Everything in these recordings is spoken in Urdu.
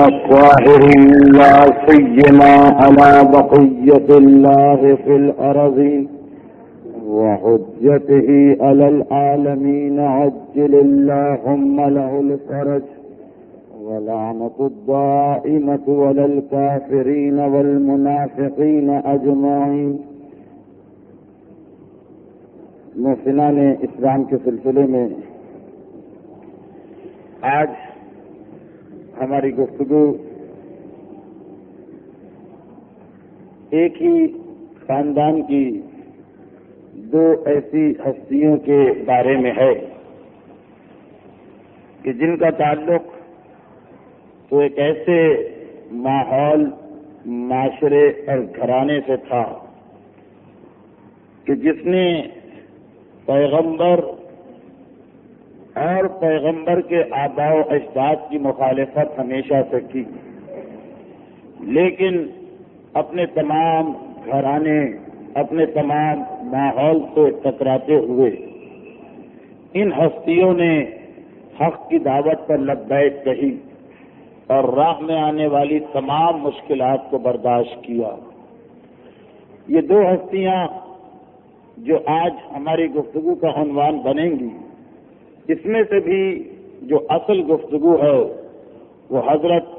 الطاهرين لا سيما على بقية الله في الأرضين وحجته على العالمين عجل اللهم له الفرج ولعنة الدائمة على الكافرين والمنافقين أجمعين. محسنان اسلام کے سلسلے میں آج ہماری گفتگو ایک ہی خاندان کی دو ایسی ہستیوں کے بارے میں ہے کہ جن کا تعلق تو ایک ایسے ماحول، معاشرے اور گھرانے سے تھا کہ جس نے پیغمبر اور پیغمبر کے آباء و اجداد کی مخالفت ہمیشہ سے کی، لیکن اپنے تمام گھرانے، اپنے تمام ماحول سے ٹکراتے ہوئے ان ہستیوں نے حق کی دعوت پر لبیک کہی اور راہ میں آنے والی تمام مشکلات کو برداشت کیا. یہ دو ہستیاں جو آج ہماری گفتگو کا عنوان بنیں گی، اس میں سے بھی جو اصل گفتگو ہے وہ حضرت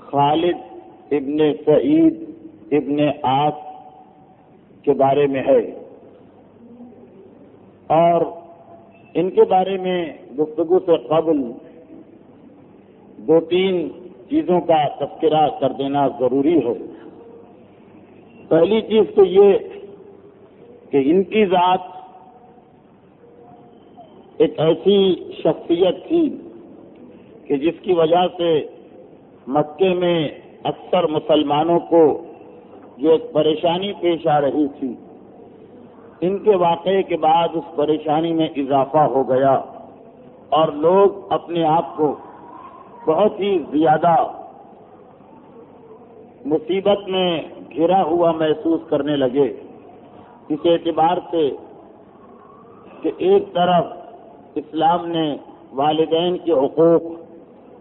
خالد ابن سعید ابن عاص کے بارے میں ہے، اور ان کے بارے میں گفتگو سے قبل دو تین چیزوں کا تذکرہ کر دینا ضروری ہے. پہلی چیز تو یہ کہ ان کی ذات ایک ایسی شخصیت تھی کہ جس کی وجہ سے مکے میں اکثر مسلمانوں کو جو ایک پریشانی پیش آ رہی تھی، ان کے واقعے کے بعد اس پریشانی میں اضافہ ہو گیا اور لوگ اپنے آپ کو بہت ہی زیادہ مصیبت میں گھرا ہوا محسوس کرنے لگے، اس اعتبار سے کہ ایک طرف اسلام نے والدین کے حقوق،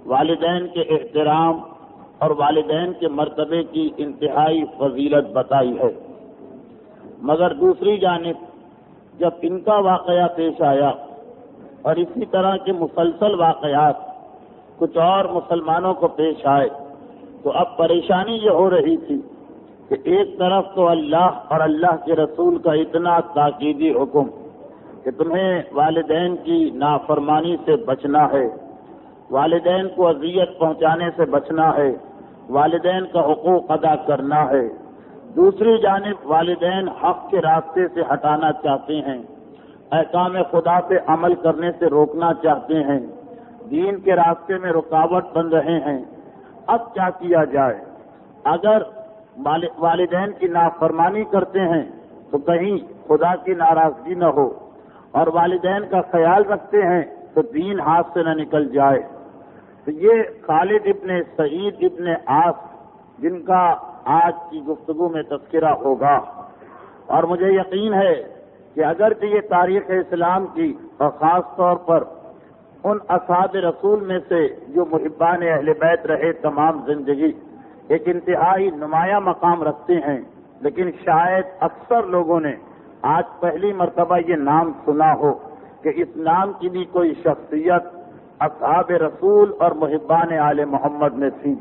والدین کے احترام اور والدین کے مرتبے کی انتہائی فضیلت بتائی ہے، مگر دوسری جانب جب ان کا واقعہ پیش آیا اور اسی طرح کے مسلسل واقعات کچھ اور مسلمانوں کو پیش آئے تو اب پریشانی یہ ہو رہی تھی کہ ایک طرف تو اللہ اور اللہ کے رسول کا اتنا تاکیدی حکم کہ تمہیں والدین کی نافرمانی سے بچنا ہے، والدین کو اذیت پہنچانے سے بچنا ہے، والدین کا حقوق ادا کرنا ہے، دوسری جانب والدین حق کے راستے سے ہٹانا چاہتے ہیں، احکام خدا پہ عمل کرنے سے روکنا چاہتے ہیں، دین کے راستے میں رکاوٹ بن رہے ہیں. اب کیا کیا جائے؟ اگر والدین کی نافرمانی کرتے ہیں تو کہیں خدا کی ناراضگی نہ ہو، اور والدین کا خیال رکھتے ہیں تو دین ہاتھ سے نہ نکل جائے. تو یہ خالد ابن سعید ابن عاص جن کا آج کی گفتگو میں تذکرہ ہوگا، اور مجھے یقین ہے کہ اگرچہ یہ تاریخ اسلام کی اور خاص طور پر ان اصحاب رسول میں سے جو محبان اہل بیت رہے تمام زندگی ایک انتہائی نمایاں مقام رکھتے ہیں، لیکن شاید اکثر لوگوں نے آج پہلی مرتبہ یہ نام سنا ہو کہ اس نام کی بھی کوئی شخصیت اصحاب رسول اور محبان آل محمد میں تھی.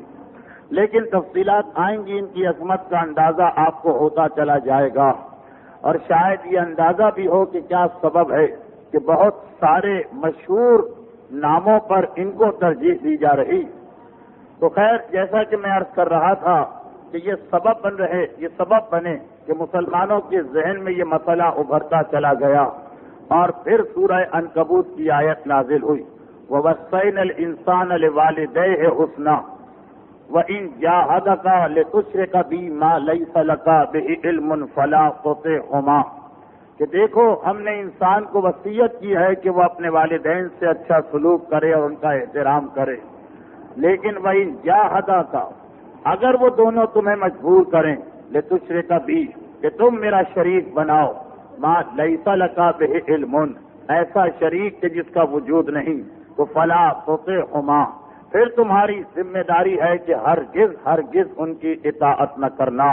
لیکن تفصیلات آئیں گی، ان کی عظمت کا اندازہ آپ کو ہوتا چلا جائے گا، اور شاید یہ اندازہ بھی ہو کہ کیا سبب ہے کہ بہت سارے مشہور ناموں پر ان کو ترجیح دی جا رہی. تو خیر، جیسا کہ میں عرض کر رہا تھا کہ یہ سبب بنے کہ مسلمانوں کے ذہن میں یہ مسئلہ ابھرتا چلا گیا، اور پھر سورہ عنکبوت کی آیت نازل ہوئی، وَوَصَّيْنَا الْإِنسَانَ لِوَالِدَيْهِ حُسْنًا وَإِنْ جَاهَدَكَ لِتُشْرِكَ بِي مَا لَيْسَ لَكَ بِهِ عِلْمٌ فَلَا تُطِعْهُمَا، کہ دیکھو ہم نے انسان کو وصیت کی ہے کہ وہ اپنے والدین سے اچھا سلوک کرے اور ان کا احترام کرے، لیکن وَإِنْ جَاهَدَكَ، اگر وہ دونوں تمہیں مجبور کریں لِتُشْرِكَ بِي، کہ تم میرا شریک بناؤ، مَا لَيْسَ لَكَ بِهِ عِلْمٌ، ایسا شریک کہ جس کا وجود نہیں، تو فَلَا تُطِعْهُمَا، پھر تمہاری ذمہ داری ہے کہ ہرگز ان کی اطاعت نہ کرنا۔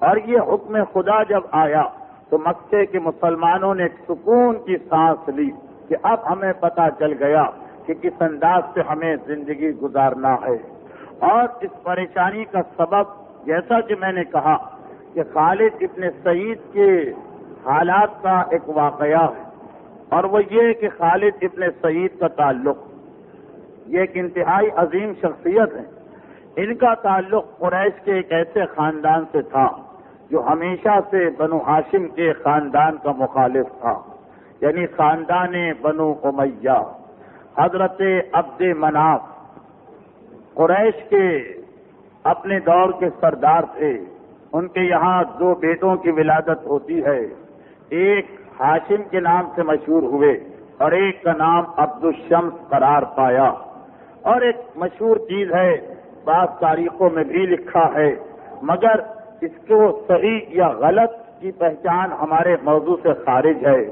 اور یہ حکم خدا جب آیا تو مکے کے مسلمانوں نے ایک سکون کی سانس لی کہ اب ہمیں پتہ چل گیا کہ کس انداز سے ہمیں زندگی گزارنا ہے۔ اور اس پریشانی کا سبب جیسا کہ میں نے کہا کہ خالد ابن سعید کے حالات کا ایک واقعہ ہے، اور وہ یہ کہ خالد ابن سعید کا تعلق، یہ ایک انتہائی عظیم شخصیت ہے۔ ان کا تعلق قریش کے ایک ایسے خاندان سے تھا جو ہمیشہ سے بنو ہاشم کے خاندان کا مخالف تھا، یعنی خاندان بنو امیہ۔ حضرت عبد مناف قریش کے اپنے دور کے سردار تھے۔ ان کے یہاں 2 بیٹوں کی ولادت ہوتی ہے، ایک ہاشم کے نام سے مشہور ہوئے اور ایک کا نام عبد الشمس قرار پایا۔ اور ایک مشہور چیز ہے، بعض تاریخوں میں بھی لکھا ہے، مگر اس کو صحیح یا غلط کی پہچان ہمارے موضوع سے خارج ہے،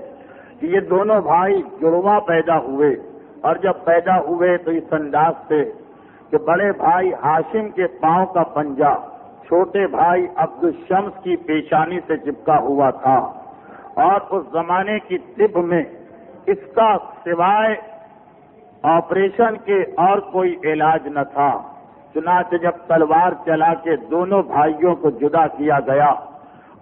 کہ یہ دونوں بھائی جڑواں پیدا ہوئے، اور جب پیدا ہوئے تو اس انداز سے کہ بڑے بھائی ہاشم کے پاؤں کا پنجہ چھوٹے بھائی عبد الشمس کی پیشانی سے چپکا ہوا تھا، اور اس زمانے کی طب میں اس کا سوائے آپریشن کے اور کوئی علاج نہ تھا۔ چنانچہ جب تلوار چلا کے دونوں بھائیوں کو جدا کیا گیا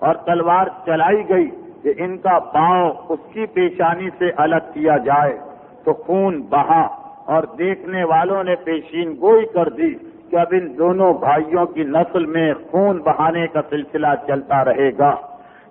اور تلوار چلائی گئی کہ ان کا پاؤں اس کی پیشانی سے الگ کیا جائے تو خون بہا، اور دیکھنے والوں نے پیشین گوئی کر دی کہ اب ان دونوں بھائیوں کی نسل میں خون بہانے کا سلسلہ چلتا رہے گا۔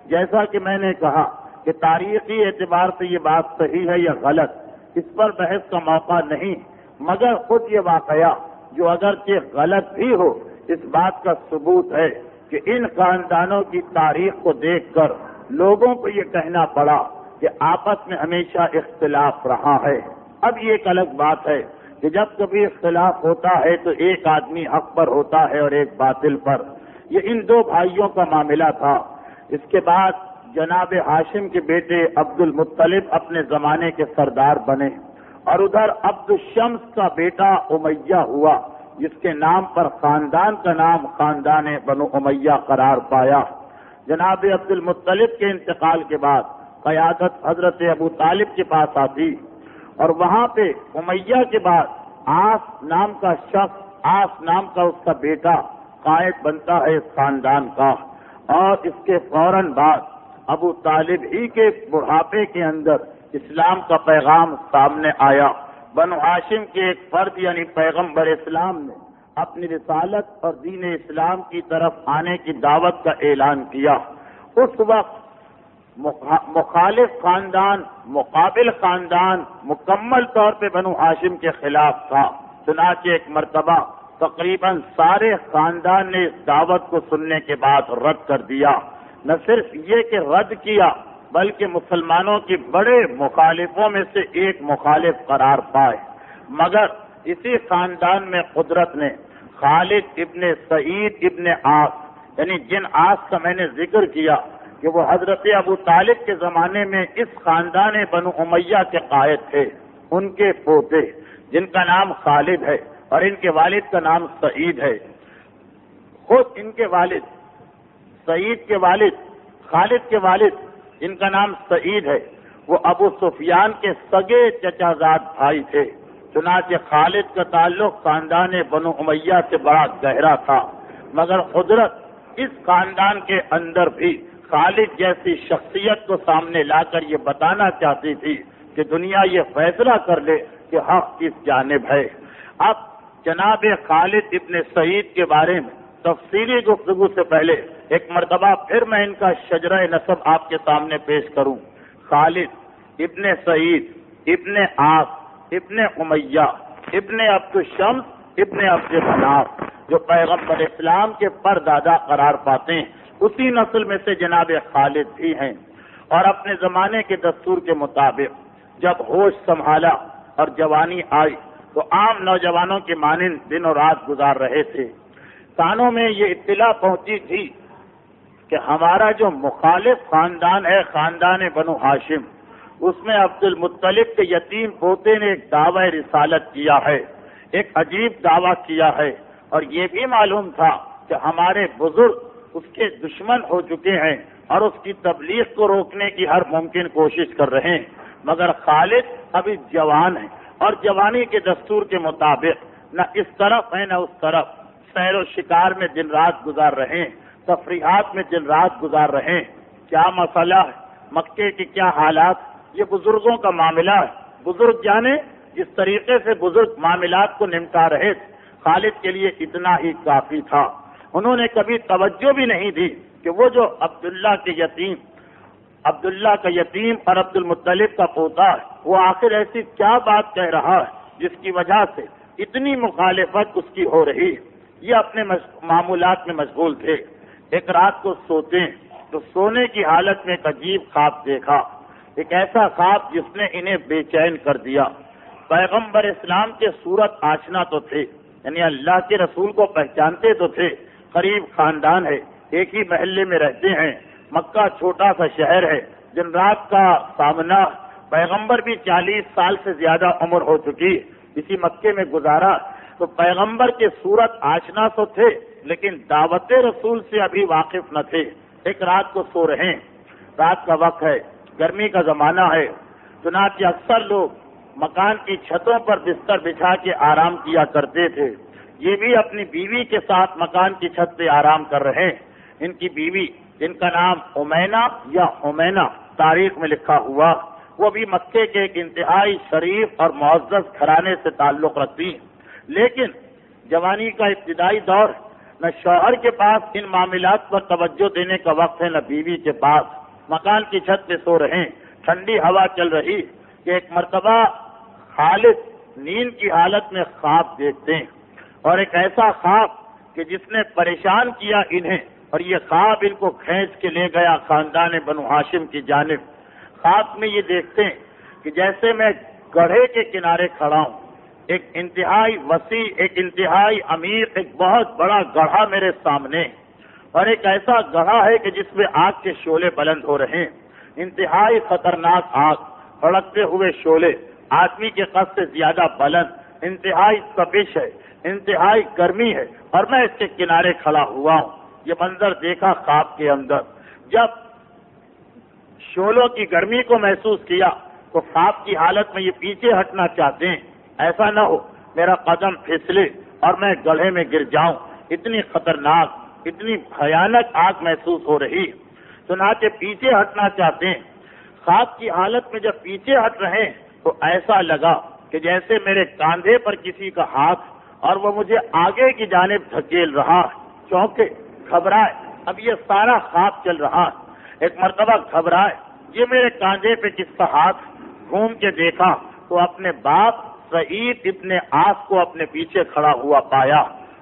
جیسا کہ میں نے کہا کہ تاریخی اعتبار سے یہ بات صحیح ہے یا غلط، اس پر بحث کا موقع نہیں، مگر خود یہ واقعہ جو اگرچہ غلط بھی ہو، اس بات کا ثبوت ہے کہ ان خاندانوں کی تاریخ کو دیکھ کر لوگوں کو یہ کہنا پڑا کہ آپس میں ہمیشہ اختلاف رہا ہے۔ اب یہ ایک الگ بات ہے کہ جب کبھی اختلاف ہوتا ہے تو ایک آدمی حق پر ہوتا ہے اور ایک باطل پر۔ یہ ان 2 بھائیوں کا معاملہ تھا۔ اس کے بعد جناب ہاشم کے بیٹے عبد المطلب اپنے زمانے کے سردار بنے، اور ادھر عبد الشمس کا بیٹا امیہ ہوا، جس کے نام پر خاندان کا نام خاندان بنو امیہ قرار پایا۔ جناب عبد المطلب کے انتقال کے بعد قیادت حضرت ابو طالب کے پاس آتی، اور وہاں پہ امیہ کے بعد آس نام کا شخص، آس نام کا اس کا بیٹا قائد بنتا ہے اس خاندان کا، اور اس کے فوراً بعد ابو طالب ہی کے بڑھاپے کے اندر اسلام کا پیغام سامنے آیا۔ بنو ہاشم کے ایک فرد یعنی پیغمبر اسلام نے اپنی رسالت اور دین اسلام کی طرف آنے کی دعوت کا اعلان کیا۔ اس وقت مخالف خاندان، مقابل خاندان مکمل طور پہ بنو ہاشم کے خلاف تھا۔ چنانچہ ایک مرتبہ تقریباً سارے خاندان نے اس دعوت کو سننے کے بعد رد کر دیا۔ نہ صرف یہ کہ رد کیا بلکہ مسلمانوں کی بڑے مخالفوں میں سے ایک مخالف قرار پائے۔ مگر اسی خاندان میں قدرت نے خالد ابن سعید ابن عاص، یعنی جن عاص کا میں نے ذکر کیا کہ وہ حضرت ابو طالب کے زمانے میں اس خاندان بنو امیہ کے قائد تھے، ان کے پوتے جن کا نام خالد ہے اور ان کے والد کا نام سعید ہے، خود ان کے والد سعید کے والد خالد کے والد جن کا نام سعید ہے وہ ابو سفیان کے سگے چچا زاد بھائی تھے۔ چنانچہ خالد کا تعلق خاندان بنو امیہ سے بڑا گہرا تھا، مگر قدرت اس خاندان کے اندر بھی خالد جیسی شخصیت کو سامنے لا کر یہ بتانا چاہتی تھی کہ دنیا یہ فیصلہ کر لے کہ حق کس جانب ہے۔ اب جناب خالد ابن سعید کے بارے میں تفصیلی گفتگو سے پہلے ایک مرتبہ پھر میں ان کا شجرہ نسب آپ کے سامنے پیش کروں۔ خالد ابن سعید ابن عاص ابن امیہ ابن عبد الشمس ابن عبد مناف، جو پیغمبر اسلام کے پردادا قرار پاتے ہیں، اسی نسل میں سے جناب خالد بھی ہیں۔ اور اپنے زمانے کے دستور کے مطابق جب ہوش سنبھالا اور جوانی آئی تو عام نوجوانوں کے مانند دن اور رات گزار رہے تھے۔ کانوں میں یہ اطلاع پہنچی تھی کہ ہمارا جو مخالف خاندان ہے، خاندان بنو ہاشم، اس میں عبد المطلب کے یتیم پوتے نے ایک دعوی رسالت کیا ہے۔ ایک عجیب دعویٰ کیا ہے، اور یہ بھی معلوم تھا کہ ہمارے بزرگ اس کے دشمن ہو چکے ہیں اور اس کی تبلیغ کو روکنے کی ہر ممکن کوشش کر رہے ہیں، مگر خالد ابھی جوان ہے اور جوانی کے دستور کے مطابق نہ اس طرف ہے نہ اس طرف، سیر و شکار میں دن رات گزار رہے ہیں، تفریحات میں دن رات گزار رہے ہیں۔ کیا مسئلہ ہے، مکے کے کیا حالات، یہ بزرگوں کا معاملہ ہے، بزرگ جانے جس طریقے سے بزرگ معاملات کو نمٹا رہے تھے، خالد کے لیے اتنا ہی کافی تھا۔ انہوں نے کبھی توجہ بھی نہیں دی کہ وہ جو عبداللہ کا یتیم اور عبد المطلب کا پوتا ہے، وہ آخر ایسی کیا بات کہہ رہا ہے جس کی وجہ سے اتنی مخالفت اس کی ہو رہی۔ یہ اپنے معمولات میں مشغول تھے۔ ایک رات کو سوتے ہیں تو سونے کی حالت میں ایک عجیب خواب دیکھا، ایک ایسا خواب جس نے انہیں بے چین کر دیا۔ پیغمبر اسلام کے صورت آشنا تو تھے، یعنی اللہ کے رسول کو پہچانتے تو تھے، قریب خاندان ہے، ایک ہی محلے میں رہتے ہیں، مکہ چھوٹا سا شہر ہے، دن رات کا سامنا، پیغمبر بھی 40 سال سے زیادہ عمر ہو چکی، اسی مکے میں گزارا، تو پیغمبر کے صورت آشنا تو تھے لیکن دعوت رسول سے ابھی واقف نہ تھے۔ ایک رات کو سو رہے ہیں، رات کا وقت ہے، گرمی کا زمانہ ہے، چنانچہ اکثر لوگ مکان کی چھتوں پر بستر بچھا کے آرام کیا کرتے تھے۔ یہ بھی اپنی بیوی کے ساتھ مکان کی چھت پہ آرام کر رہے ہیں۔ ان کی بیوی، جن کا نام امینا یا امینا تاریخ میں لکھا ہوا، وہ بھی مکے کے ایک انتہائی شریف اور معزز گھرانے سے تعلق رکھتی ہیں، لیکن جوانی کا ابتدائی دور، نہ شوہر کے پاس ان معاملات پر توجہ دینے کا وقت ہے، نہ بیوی کے پاس۔ مکان کی چھت پہ سو رہے ہیں، ٹھنڈی ہوا چل رہی کہ ایک مرتبہ خالد نیند کی حالت میں خواب دیکھتے ہیں، اور ایک ایسا خواب کہ جس نے پریشان کیا انہیں، اور یہ خواب ان کو کھینچ کے لے گیا خاندان بنو ہاشم کی جانب۔ خواب میں یہ دیکھتے ہیں کہ جیسے میں گڑھے کے کنارے کھڑا ہوں، ایک انتہائی وسیع، ایک انتہائی امیر، ایک بہت بڑا گڑھا میرے سامنے، اور ایک ایسا گڑھا ہے کہ جس میں آگ کے شعلے بلند ہو رہے ہیں، انتہائی خطرناک آگ، بھڑکتے ہوئے شعلے، آدمی کے قد سے زیادہ بلند، انتہائی تپش ہے، انتہائی گرمی ہے، اور میں اس کے کنارے کھڑا ہوا ہوں۔ یہ منظر دیکھا خواب کے اندر۔ جب شعلوں کی گرمی کو محسوس کیا تو خواب کی حالت میں یہ پیچھے ہٹنا چاہتے ہیں، ایسا نہ ہو میرا قدم پھسلے اور میں گڑھے میں گر جاؤں، اتنی خطرناک، اتنی بھیانک آگ محسوس ہو رہی، چنانچہ پیچھے ہٹنا چاہتے ہیں۔ خواب کی حالت میں جب پیچھے ہٹ رہے ہیں تو ایسا لگا کہ جیسے میرے کاندھے پر کسی کا ہاتھ اور وہ مجھے آگے کی جانب دھکیل رہا، چونکے، گھبرائے، اب یہ سارا خواب چل رہا، ایک مرتبہ گھبرائے، یہ میرے کاندھے پہ کس کا ہاتھ، گھوم کے دیکھا تو اپنے باپ سعید ابن عاص کو اپنے پیچھے کھڑا ہوا پایا،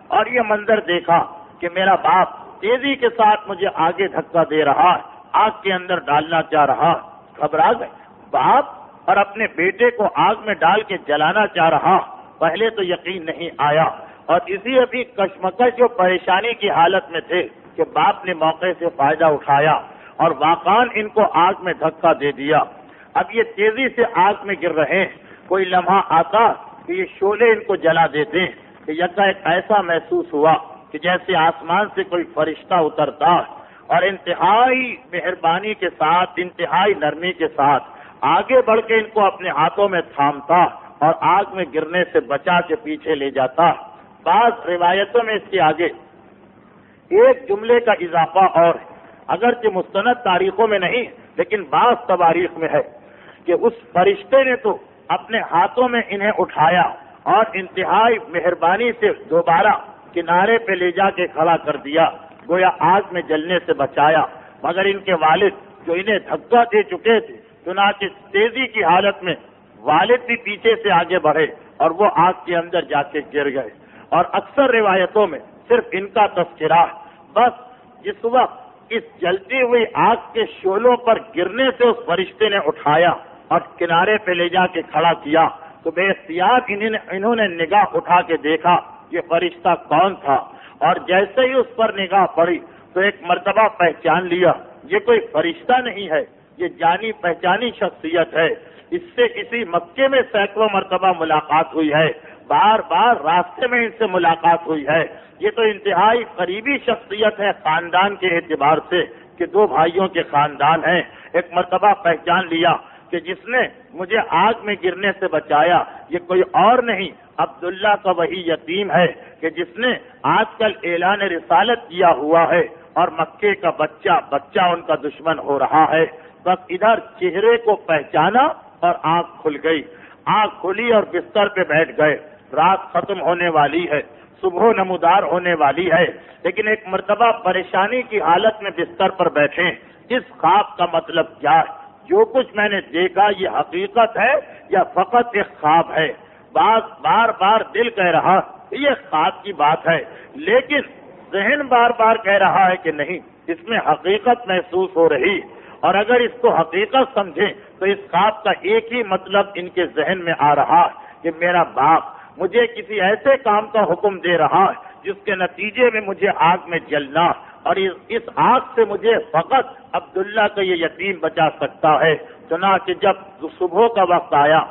اور یہ منظر دیکھا کہ میرا باپ تیزی کے ساتھ مجھے آگے دھکا دے رہا، آگ کے اندر ڈالنا چاہ رہا۔ گھبرا گئے، باپ اور اپنے بیٹے کو آگ میں ڈال کے جلانا چاہ رہا، پہلے تو یقین نہیں آیا، اور اسی ابھی کشمکش و پریشانی کی حالت میں تھے کہ باپ نے موقع سے فائدہ اٹھایا اور واقعاً ان کو آگ میں دھکا دے دیا۔ اب یہ تیزی سے آگ میں گر رہے ہیں، کوئی لمحہ آتا کہ یہ شعلے ان کو جلا دیتے ہیں کہ یکا ایک ایسا محسوس ہوا کہ جیسے آسمان سے کوئی فرشتہ اترتا اور انتہائی مہربانی کے ساتھ، انتہائی نرمی کے ساتھ آگے بڑھ کے ان کو اپنے ہاتھوں میں تھامتا اور آگ میں گرنے سے بچا کے پیچھے لے جاتا۔ بعض روایتوں میں اس کے آگے ایک جملے کا اضافہ اور اگرچہ مستند تاریخوں میں نہیں لیکن بعض تواریخ میں ہے کہ اس فرشتے نے تو اپنے ہاتھوں میں انہیں اٹھایا اور انتہائی مہربانی سے دوبارہ کنارے پہ لے جا کے کھڑا کر دیا، گویا آگ میں جلنے سے بچایا، مگر ان کے والد جو انہیں دھکا دے چکے تھے، چنانچہ تیزی کی حالت میں والد بھی پیچھے سے آگے بڑھے اور وہ آگ کے اندر جا کے گر گئے۔ اور اکثر روایتوں میں صرف ان کا تذکرہ، بس جس وقت اس جلتی ہوئی آگ کے شعلوں پر گرنے سے اس فرشتے نے اٹھایا اور کنارے پہ لے جا کے کھڑا کیا تو بے اختیار انہوں نے نگاہ اٹھا کے دیکھا یہ فرشتہ کون تھا، اور جیسے ہی اس پر نگاہ پڑی تو ایک مرتبہ پہچان لیا یہ کوئی فرشتہ نہیں ہے، یہ جانی پہچانی شخصیت ہے، اس سے اسی مکے میں سینکڑوں مرتبہ ملاقات ہوئی ہے، بار بار راستے میں ان سے ملاقات ہوئی ہے. یہ تو انتہائی قریبی شخصیت ہے خاندان کے اعتبار سے کہ دو بھائیوں کے خاندان ہیں. ایک مرتبہ پہچان لیا کہ جس نے مجھے آگ میں گرنے سے بچایا یہ کوئی اور نہیں عبداللہ کا وہی یتیم ہے کہ جس نے آج کل اعلان رسالت کیا ہوا ہے اور مکے کا بچہ ان کا دشمن ہو رہا ہے. بس ادھر چہرے کو پہچانا اور آنکھ کھل گئی. آنکھ کھلی اور بستر پہ بیٹھ گئے. رات ختم ہونے والی ہے, صبح نمودار ہونے والی ہے, لیکن ایک مرتبہ پریشانی کی حالت میں بستر پر بیٹھے. اس خواب کا مطلب کیا ہے؟ جو کچھ میں نے دیکھا یہ حقیقت ہے یا فقط ایک خواب ہے؟ بار بار دل کہہ رہا یہ خواب کی بات ہے, لیکن ذہن بار بار کہہ رہا ہے کہ نہیں, اس میں حقیقت محسوس ہو رہی. اور اگر اس کو حقیقت سمجھیں تو اس خواب کا ایک ہی مطلب ان کے ذہن میں آ رہا ہے کہ میرا باپ مجھے کسی ایسے کام کا حکم دے رہا ہے جس کے نتیجے میں مجھے آگ میں جلنا, اور اس آگ سے مجھے فقط عبداللہ کا یہ یتیم بچا سکتا ہے. چنانچہ جب صبح کا وقت آیا,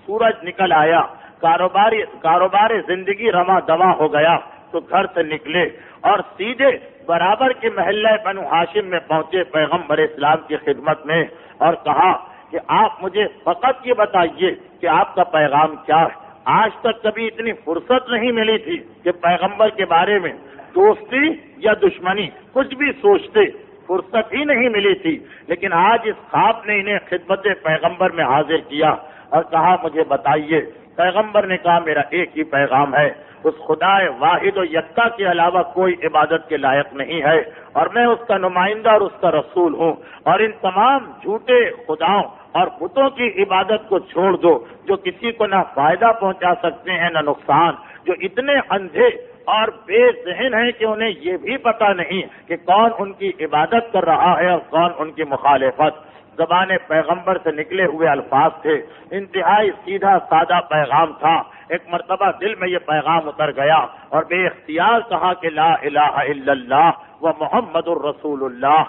سورج نکل آیا, کاروبار زندگی رواں دواں ہو گیا تو گھر سے نکلے اور سیدھے برابر کے محلہ بنو ہاشم میں پہنچے پیغمبر اسلام کی خدمت میں اور کہا کہ آپ مجھے فقط یہ بتائیے کہ آپ کا پیغام کیا ہے. آج تک کبھی اتنی فرصت نہیں ملی تھی کہ پیغمبر کے بارے میں دوستی یا دشمنی کچھ بھی سوچتے, فرصت ہی نہیں ملی تھی. لیکن آج اس خواب نے انہیں خدمت پیغمبر میں حاضر کیا اور کہا مجھے بتائیے. پیغمبر نے کہا میرا ایک ہی پیغام ہے, اس خدا واحد و یکتا کے علاوہ کوئی عبادت کے لائق نہیں ہے اور میں اس کا نمائندہ اور اس کا رسول ہوں, اور ان تمام جھوٹے خداؤں اور بتوں کی عبادت کو چھوڑ دو جو کسی کو نہ فائدہ پہنچا سکتے ہیں نہ نقصان, جو اتنے اندھے اور بے ذہن ہیں کہ انہیں یہ بھی پتہ نہیں کہ کون ان کی عبادت کر رہا ہے اور کون ان کی مخالفت. زبان پیغمبر سے نکلے ہوئے الفاظ تھے, انتہائی سیدھا سادہ پیغام تھا. ایک مرتبہ دل میں یہ پیغام اتر گیا اور بے اختیار کہا کہ لا الہ الا اللہ و محمد الرسول اللہ.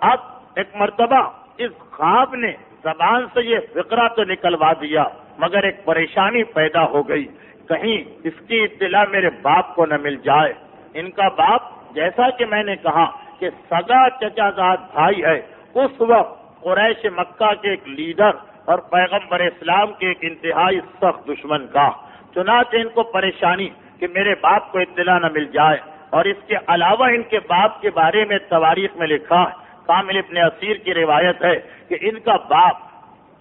اب ایک مرتبہ اس خواب نے زبان سے یہ فقرہ تو نکلوا دیا, مگر ایک پریشانی پیدا ہو گئی, کہیں اس کی اطلاع میرے باپ کو نہ مل جائے. ان کا باپ جیسا کہ میں نے کہا کہ سگا چچا زاد بھائی ہے, اس وقت قریش مکہ کے ایک لیڈر اور پیغمبر اسلام کے ایک انتہائی سخت دشمن کا. چنانچہ ان کو پریشانی کہ میرے باپ کو اطلاع نہ مل جائے, اور اس کے علاوہ ان کے باپ کے بارے میں تواریخ میں لکھا ہے, کامل ابن اسیر کی روایت ہے کہ ان کا باپ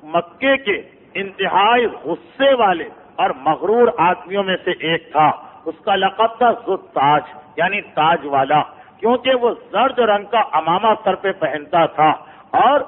مکے کے انتہائی غصے والے اور مغرور آدمیوں میں سے ایک تھا. اس کا لقب تھا ذو تاج, یعنی تاج والا, کیونکہ وہ زرد رنگ کا امامہ سر پہ پہنتا تھا, اور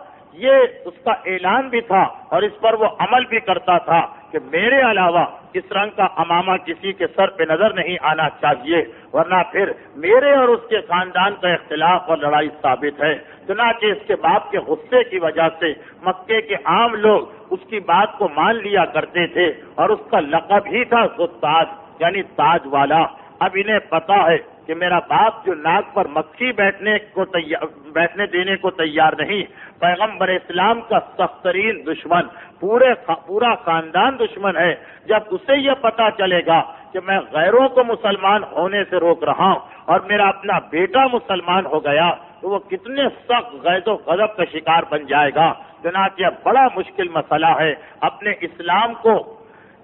یہ اس کا اعلان بھی تھا اور اس پر وہ عمل بھی کرتا تھا کہ میرے علاوہ اس رنگ کا امامہ کسی کے سر پہ نظر نہیں آنا چاہیے, ورنہ پھر میرے اور اس کے خاندان کا اختلاف اور لڑائی ثابت ہے. چنانچہ اس کے باپ کے غصے کی وجہ سے مکے کے عام لوگ اس کی بات کو مان لیا کرتے تھے, اور اس کا لقب ہی تھا ذو تاج, یعنی تاج والا. اب انہیں پتا ہے کہ میرا باپ جو ناک پر مکھی بیٹھنے دینے کو تیار نہیں, پیغمبر اسلام کا سخت ترین دشمن, پورا خاندان دشمن ہے. جب اسے یہ پتا چلے گا کہ میں غیروں کو مسلمان ہونے سے روک رہا ہوں اور میرا اپنا بیٹا مسلمان ہو گیا تو وہ کتنے سخت غیظ و غضب کا شکار بن جائے گا. چنانچہ بڑا مشکل مسئلہ ہے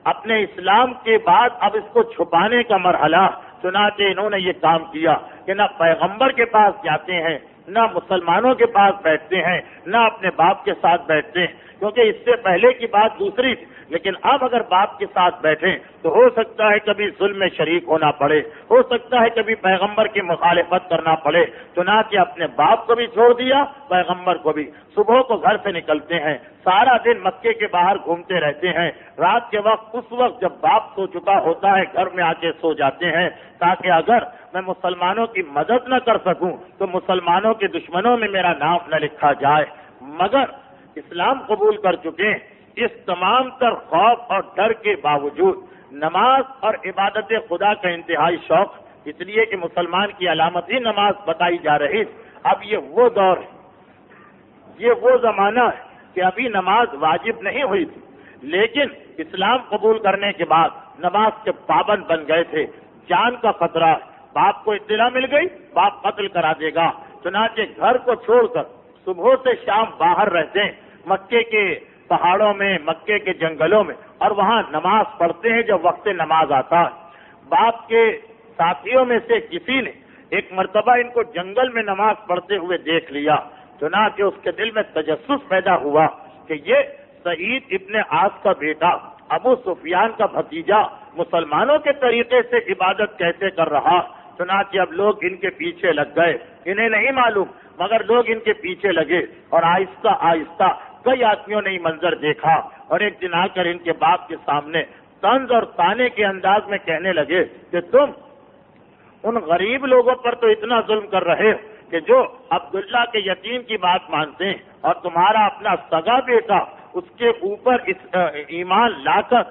اپنے اسلام کے بعد اب اس کو چھپانے کا مرحلہ. چنانچہ انہوں نے یہ کام کیا کہ نہ پیغمبر کے پاس جاتے ہیں, نہ مسلمانوں کے پاس بیٹھتے ہیں, نہ اپنے باپ کے ساتھ بیٹھتے ہیں, کیونکہ اس سے پہلے کی بات دوسری تھی. لیکن اب اگر باپ کے ساتھ بیٹھیں تو ہو سکتا ہے کبھی ظلم میں شریک ہونا پڑے, ہو سکتا ہے کبھی پیغمبر کی مخالفت کرنا پڑے. چنانچہ اپنے باپ کو بھی چھوڑ دیا, پیغمبر کو بھی. صبح کو گھر سے نکلتے ہیں, سارا دن مکے کے باہر گھومتے رہتے ہیں. رات کے وقت اس وقت جب باپ سو چکا ہوتا ہے گھر میں آ کے سو جاتے ہیں, تاکہ اگر میں مسلمانوں کی مدد نہ کر سکوں تو مسلمانوں کے دشمنوں میں میرا نام نہ لکھا جائے. مگر اسلام قبول کر چکے ہیں, اس تمام تر خوف اور ڈر کے باوجود نماز اور عبادت خدا کا انتہائی شوق, اس لیے کہ مسلمان کی علامت ہی نماز بتائی جا رہی. اب یہ وہ دور ہے, یہ وہ زمانہ ہے کہ ابھی نماز واجب نہیں ہوئی تھی، لیکن اسلام قبول کرنے کے بعد نماز کے پابند بن گئے تھے، جان کا خطرہ، باپ کو اطلاع مل گئی، باپ قتل کرا دے گا، چنانچہ گھر کو چھوڑ کر صبح سے شام باہر رہتے ہیں، مکے کے پہاڑوں میں، مکے کے جنگلوں میں، اور وہاں نماز پڑھتے ہیں جب وقت نماز آتا ہے۔ باپ کے ساتھیوں میں سے کسی نے ایک مرتبہ ان کو جنگل میں نماز پڑھتے ہوئے دیکھ لیا، چنانچہ اس کے دل میں تجسس پیدا ہوا کہ یہ سعید ابن عاص کا بیٹا، ابو سفیان کا بھتیجا، مسلمانوں کے طریقے سے عبادت کیسے کر رہا۔ چنانچہ اب لوگ ان کے پیچھے لگ گئے، انہیں نہیں معلوم مگر لوگ ان کے پیچھے لگے، اور آہستہ آہستہ کئی آدمیوں نے یہ منظر دیکھا، اور ایک دن آ کر ان کے باپ کے سامنے طنز اور طعنے کے انداز میں کہنے لگے کہ تم ان غریب لوگوں پر تو اتنا ظلم کر رہے کہ جو عبداللہ کے یتیم کی بات مانتے ہیں، اور تمہارا اپنا سگا بیٹا اس کے اوپر ایمان لا کر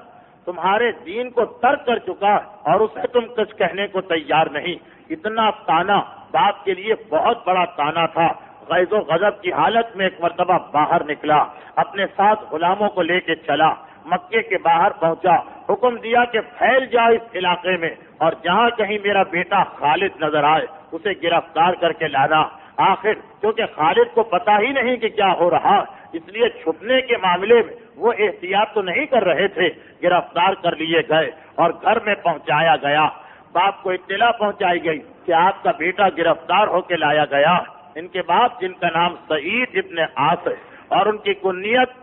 تمہارے دین کو ترک کر چکا، اور اسے تم کچھ کہنے کو تیار نہیں۔ اتنا طعنہ باپ کے لیے بہت بڑا طعنہ تھا۔ غیظ و غضب کی حالت میں ایک مرتبہ باہر نکلا، اپنے ساتھ غلاموں کو لے کے چلا، مکے کے باہر پہنچا، حکم دیا کہ پھیل جاؤ اس علاقے میں، اور جہاں کہیں میرا بیٹا خالد نظر آئے اسے گرفتار کر کے لانا۔ آخر کیونکہ خالد کو پتا ہی نہیں کہ کیا ہو رہا، اس لیے چھپنے کے معاملے میں وہ احتیاط تو نہیں کر رہے تھے، گرفتار کر لیے گئے اور گھر میں پہنچایا گیا۔ باپ کو اطلاع پہنچائی گئی کہ آپ کا بیٹا گرفتار ہو کے لایا گیا۔ ان کے باپ جن کا نام سعید ابن عاص ہے اور ان کی کنیت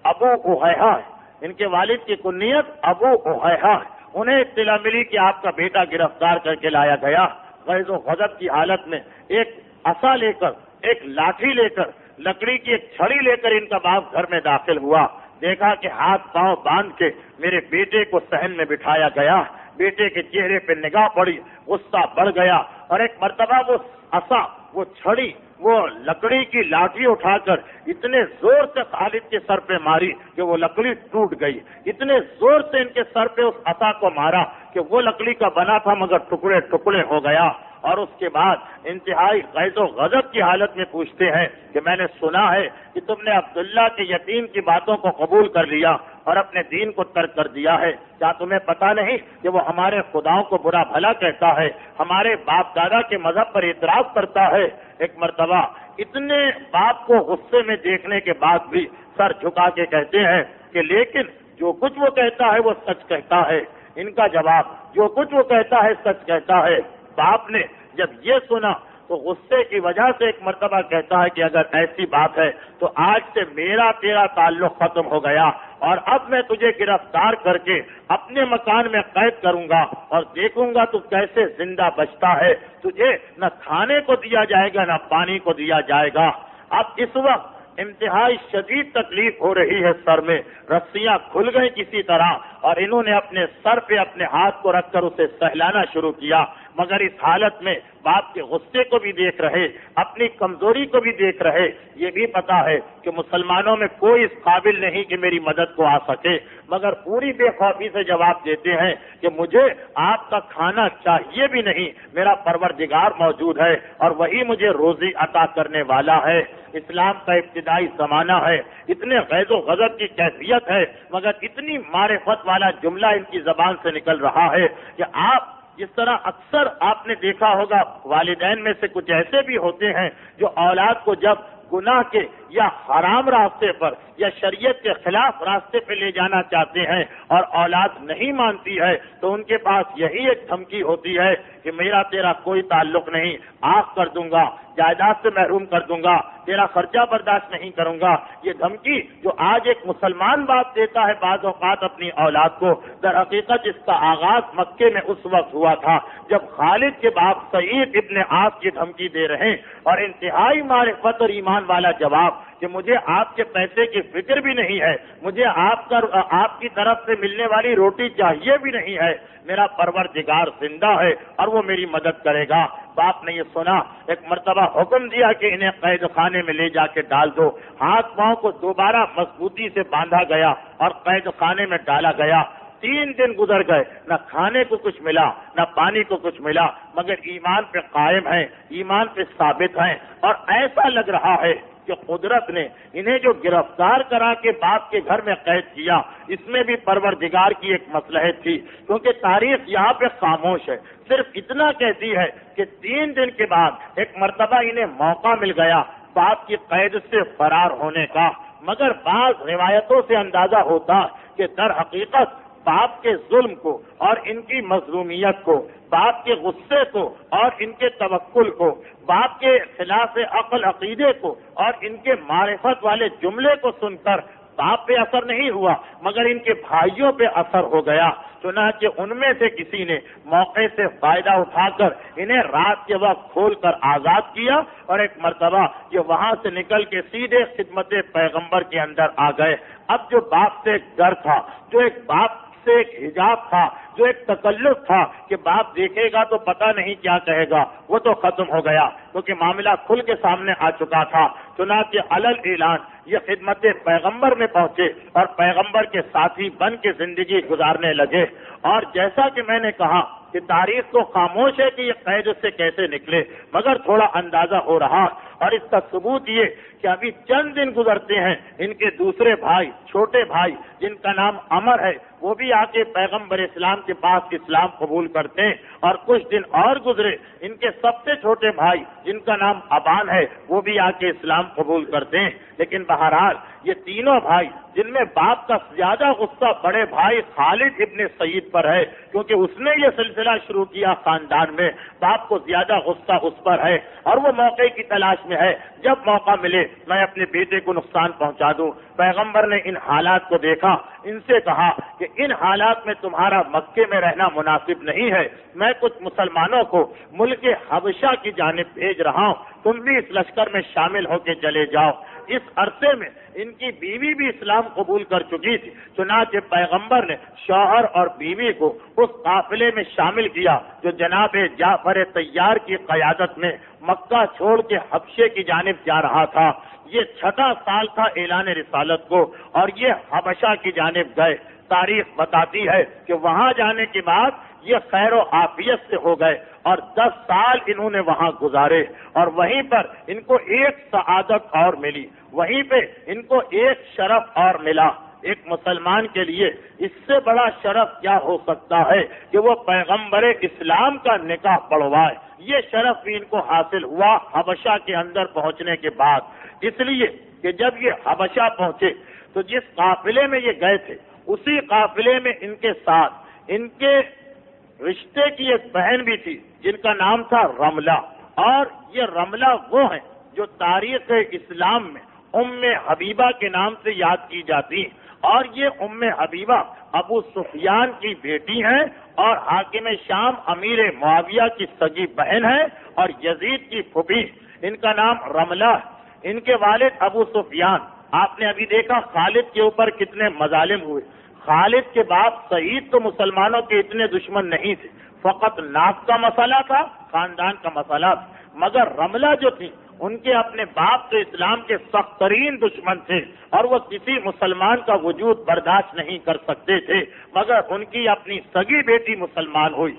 ابو احیہ ہے، ان کے والد کی کنیت ابو احیہ ہے، انہیں اطلاع ملی کہ آپ کا بیٹا گرفتار کر کے لایا گیا۔ غیظ و غضب کی حالت میں ایک عصا لے کر، ایک لاٹھی لے کر، لکڑی کی ایک چھڑی لے کر ان کا باپ گھر میں داخل ہوا، دیکھا کہ ہاتھ پاؤں باندھ کے میرے بیٹے کو صحن میں بٹھایا گیا۔ بیٹے کے چہرے پہ نگاہ پڑی، غصہ بڑھ گیا، اور ایک مرتبہ وہ عصا، وہ چھڑی، وہ لکڑی کی لاٹھی اٹھا کر اتنے زور سے خالد کے سر پہ ماری کہ وہ لکڑی ٹوٹ گئی۔ اتنے زور سے ان کے سر پہ اس عصا کو مارا کہ وہ لکڑی کا بنا تھا مگر ٹکڑے ٹکڑے ہو گیا۔ اور اس کے بعد انتہائی غیظ و غضب کی حالت میں پوچھتے ہیں کہ میں نے سنا ہے کہ تم نے عبداللہ کے یتیم کی باتوں کو قبول کر لیا اور اپنے دین کو ترک کر دیا ہے، کیا تمہیں پتا نہیں کہ وہ ہمارے خداؤں کو برا بھلا کہتا ہے، ہمارے باپ دادا کے مذہب پر اعتراض کرتا ہے۔ ایک مرتبہ اتنے باپ کو غصے میں دیکھنے کے بعد بھی سر جھکا کے کہتے ہیں کہ لیکن جو کچھ وہ کہتا ہے وہ سچ کہتا ہے۔ ان کا جواب، جو کچھ وہ کہتا ہے سچ کہتا ہے۔ باپ نے جب یہ سنا تو غصے کی وجہ سے ایک مرتبہ کہتا ہے کہ اگر ایسی بات ہے تو آج سے میرا تیرا تعلق ختم ہو گیا، اور اب میں تجھے گرفتار کر کے اپنے مکان میں قید کروں گا اور دیکھوں گا تو کیسے زندہ بچتا ہے۔ تجھے نہ کھانے کو دیا جائے گا نہ پانی کو دیا جائے گا۔ اب اس وقت انتہائی شدید تکلیف ہو رہی ہے، سر میں رسیاں کھل گئی کسی طرح، اور انہوں نے اپنے سر پہ اپنے ہاتھ کو رکھ کر اسے سہلانا شروع کیا، مگر اس حالت میں باپ کے غصے کو بھی دیکھ رہے، اپنی کمزوری کو بھی دیکھ رہے، یہ بھی پتا ہے کہ مسلمانوں میں کوئی اس قابل نہیں کہ میری مدد کو آ سکے، مگر پوری بے خوفی سے جواب دیتے ہیں کہ مجھے آپ کا کھانا چاہیے بھی نہیں، میرا پروردگار موجود ہے اور وہی مجھے روزی عطا کرنے والا ہے۔ اسلام کا ابتدائی زمانہ ہے، اتنے غیظ و غضب کی کیفیت ہے، مگر اتنی معرفت والا جملہ ان کی زبان سے نکل رہا ہے کہ آپ جس طرح اکثر آپ نے دیکھا ہوگا والدین میں سے کچھ ایسے بھی ہوتے ہیں جو اولاد کو جب گناہ کے یا حرام راستے پر یا شریعت کے خلاف راستے پہ لے جانا چاہتے ہیں اور اولاد نہیں مانتی ہے تو ان کے پاس یہی ایک دھمکی ہوتی ہے کہ میرا تیرا کوئی تعلق نہیں، آف کر دوں گا، جائیداد سے محروم کر دوں گا، تیرا خرچہ برداشت نہیں کروں گا۔ یہ دھمکی جو آج ایک مسلمان باپ دیتا ہے بعض اوقات اپنی اولاد کو، در حقیقت اس کا آغاز مکے میں اس وقت ہوا تھا جب خالد کے باپ سعید ابن عاص کی دھمکی دے رہے ہیں، اور انتہائی معرفت اور ایمان والا جواب کہ مجھے آپ کے پیسے کی فکر بھی نہیں ہے، مجھے آپ کی طرف سے ملنے والی روٹی چاہیے بھی نہیں ہے، میرا پروردگار زندہ ہے اور وہ میری مدد کرے گا۔ باپ نے یہ سنا، ایک مرتبہ حکم دیا کہ انہیں قید خانے میں لے جا کے ڈال دو۔ ہاتھ پاؤں کو دوبارہ مضبوطی سے باندھا گیا اور قید خانے میں ڈالا گیا۔ 3 دن گزر گئے، نہ کھانے کو کچھ ملا نہ پانی کو کچھ ملا، مگر ایمان پہ قائم ہیں، ایمان پہ ثابت ہیں، اور ایسا لگ رہا ہے کہ قدرت نے انہیں جو گرفتار کرا کے باپ کے گھر میں قید کیا، اس میں بھی پروردگار کی ایک مصلحت تھی، کیونکہ تاریخ یہاں پہ خاموش ہے، صرف اتنا کہتی ہے کہ 3 دن کے بعد ایک مرتبہ انہیں موقع مل گیا باپ کی قید سے فرار ہونے کا، مگر بعض روایتوں سے اندازہ ہوتا کہ در حقیقت باپ کے ظلم کو اور ان کی مظلومیت کو، باپ کے غصے کو اور ان کے توکل کو، باپ کے خلاف عقل عقیدے کو اور ان کے معرفت والے جملے کو سن کر باپ پہ اثر نہیں ہوا، مگر ان کے بھائیوں پہ اثر ہو گیا۔ چنانچہ ان میں سے کسی نے موقع سے فائدہ اٹھا کر انہیں رات کے وقت کھول کر آزاد کیا، اور ایک مرتبہ یہ وہاں سے نکل کے سیدھے خدمت پیغمبر کے اندر آ گئے۔ اب جو باپ سے ایک ڈر تھا، جو ایک باپ سے ایک حجاب تھا، جو ایک تکلف تھا کہ باپ دیکھے گا تو پتہ نہیں کیا کہے گا، وہ تو ختم ہو گیا، کیونکہ معاملہ کھل کے سامنے آ چکا تھا۔ چنانچہ علل اعلان یہ خدمت پیغمبر میں پہنچے اور پیغمبر کے ساتھی بن کے زندگی گزارنے لگے۔ اور جیسا کہ میں نے کہا کہ تاریخ تو خاموش ہے کہ یہ قید سے کیسے نکلے، مگر تھوڑا اندازہ ہو رہا، اور اس کا ثبوت یہ کہ ابھی چند دن گزرتے ہیں، ان کے دوسرے بھائی، چھوٹے بھائی جن کا نام عمر ہے، وہ بھی آ کے پیغمبر اسلام کے پاس اسلام قبول کرتے ہیں، اور کچھ دن اور گزرے، ان کے سب سے چھوٹے بھائی جن کا نام ابان ہے، وہ بھی آ کے اسلام قبول کرتے ہیں۔ لیکن بہرحال یہ تینوں بھائی، جن میں باپ کا زیادہ غصہ بڑے بھائی خالد ابن سعید پر ہے، کیونکہ اس نے یہ سلسلہ شروع کیا خاندان میں، باپ کو زیادہ غصہ اس پر ہے، اور وہ موقع کی تلاش میں ہے، جب موقع ملے میں اپنے بیٹے کو نقصان پہنچا دوں۔ پیغمبر نے ان حالات کو دیکھا، ان سے کہا کہ ان حالات میں تمہارا مکے میں رہنا مناسب نہیں ہے، میں کچھ مسلمانوں کو ملک حبشہ کی جانب بھیج رہا ہوں، تم بھی اس لشکر میں شامل ہو کے چلے جاؤ۔ اس عرصے میں ان کی بیوی بھی اسلام قبول کر چکی تھی، چنانچہ پیغمبر نے شوہر اور بیوی کو اس قافلے میں شامل کیا جو جناب جعفر طیار کی قیادت میں مکہ چھوڑ کے حبشے کی جانب جا رہا تھا۔ یہ 6واں سال تھا اعلان رسالت کو، اور یہ حبشہ کی جانب گئے۔ تاریخ بتاتی ہے کہ وہاں جانے کے بعد یہ خیر و عافیت سے ہو گئے، اور 10 سال انہوں نے وہاں گزارے، اور وہیں پر ان کو ایک سعادت اور ملی، وہیں پہ ان کو ایک شرف اور ملا۔ ایک مسلمان کے لیے اس سے بڑا شرف کیا ہو سکتا ہے کہ وہ پیغمبر اسلام کا نکاح پڑھوائے۔ یہ شرف بھی ان کو حاصل ہوا حبشہ کے اندر پہنچنے کے بعد، اس لیے کہ جب یہ حبشہ پہنچے تو جس قافلے میں یہ گئے تھے، اسی قافلے میں ان کے ساتھ ان کے رشتے کی ایک بہن بھی تھی جن کا نام تھا رملہ، اور یہ رملہ وہ ہیں جو تاریخ اسلام میں ام حبیبہ کے نام سے یاد کی جاتی ہیں، اور یہ ام حبیبہ ابو سفیان کی بیٹی ہیں، اور حاکم شام امیر معاویہ کی سگی بہن ہے، اور یزید کی پھوپھی، ان کا نام رملہ۔ ان کے والد ابو سفیان، آپ نے ابھی دیکھا خالد کے اوپر کتنے مظالم ہوئے۔ خالد کے باپ سعید تو مسلمانوں کے اتنے دشمن نہیں تھے، فقط ناک کا مسئلہ تھا، خاندان کا مسئلہ تھا، مگر رملہ جو تھی ان کے اپنے باپ تو اسلام کے سخت ترین دشمن تھے، اور وہ کسی مسلمان کا وجود برداشت نہیں کر سکتے تھے، مگر ان کی اپنی سگی بیٹی مسلمان ہوئی۔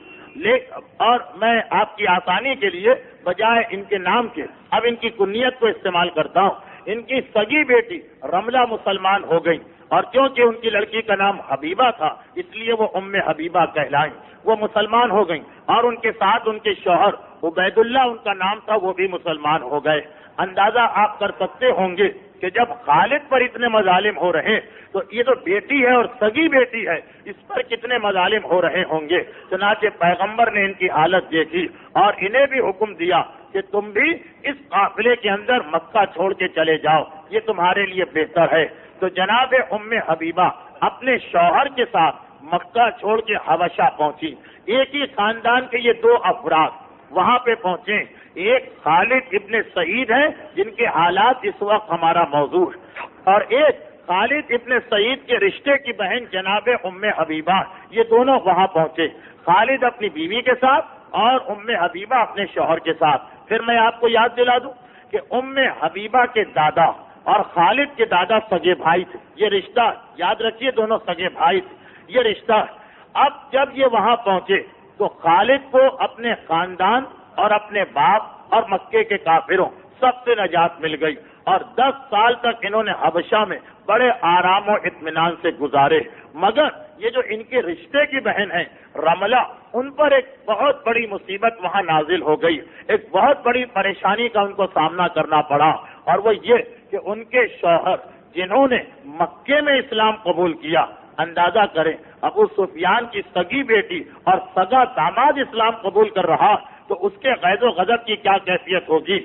اور میں آپ کی آسانی کے لیے بجائے ان کے نام کے اب ان کی کنیت کو استعمال کرتا ہوں۔ ان کی سگی بیٹی رملہ مسلمان ہو گئی، اور کیونکہ ان کی لڑکی کا نام حبیبہ تھا اس لیے وہ ام حبیبہ کہلائیں۔ وہ مسلمان ہو گئیں، اور ان کے ساتھ ان کے شوہر عبید اللہ ان کا نام تھا، وہ بھی مسلمان ہو گئے۔ اندازہ آپ کر سکتے ہوں گے کہ جب خالد پر اتنے مظالم ہو رہے تو یہ تو بیٹی ہے اور سگی بیٹی ہے، اس پر کتنے مظالم ہو رہے ہوں گے۔ چنانچہ پیغمبر نے ان کی حالت دیکھی اور انہیں بھی حکم دیا کہ تم بھی اس قافلے کے اندر مکہ چھوڑ کے چلے جاؤ، یہ تمہارے لیے بہتر ہے۔ تو جناب ام حبیبہ اپنے شوہر کے ساتھ مکہ چھوڑ کے حبشہ پہنچی۔ ایک ہی خاندان کے یہ 2 افراد وہاں پہ پہنچے، ایک خالد ابن سعید ہیں جن کے حالات اس وقت ہمارا موضوع ہے، اور ایک خالد ابن سعید کے رشتے کی بہن جناب ام حبیبہ، یہ دونوں وہاں پہنچے، خالد اپنی بیوی کے ساتھ اور ام حبیبہ اپنے شوہر کے ساتھ۔ پھر میں آپ کو یاد دلا دوں کہ ام حبیبہ کے دادا اور خالد کے دادا سگے بھائی تھے، یہ رشتہ یاد رکھیے، دونوں سگے بھائی تھے۔ یہ رشتہ ہے۔ اب جب یہ وہاں پہنچے تو خالد کو اپنے خاندان اور اپنے باپ اور مکے کے کافروں سب سے نجات مل گئی، اور 10 سال تک انہوں نے حبشہ میں بڑے آرام و اطمینان سے گزارے۔ مگر یہ جو ان کے رشتے کی بہن ہے رملہ، ان پر ایک بہت بڑی مصیبت وہاں نازل ہو گئی، ایک بہت بڑی پریشانی کا ان کو سامنا کرنا پڑا، اور وہ یہ کہ ان کے شوہر جنہوں نے مکے میں اسلام قبول کیا، اندازہ کریں ابو سفیان کی سگی بیٹی اور سگا داماد اسلام قبول کر رہا تو اس کے غیظ و غضب کی کیا کیفیت ہوگی۔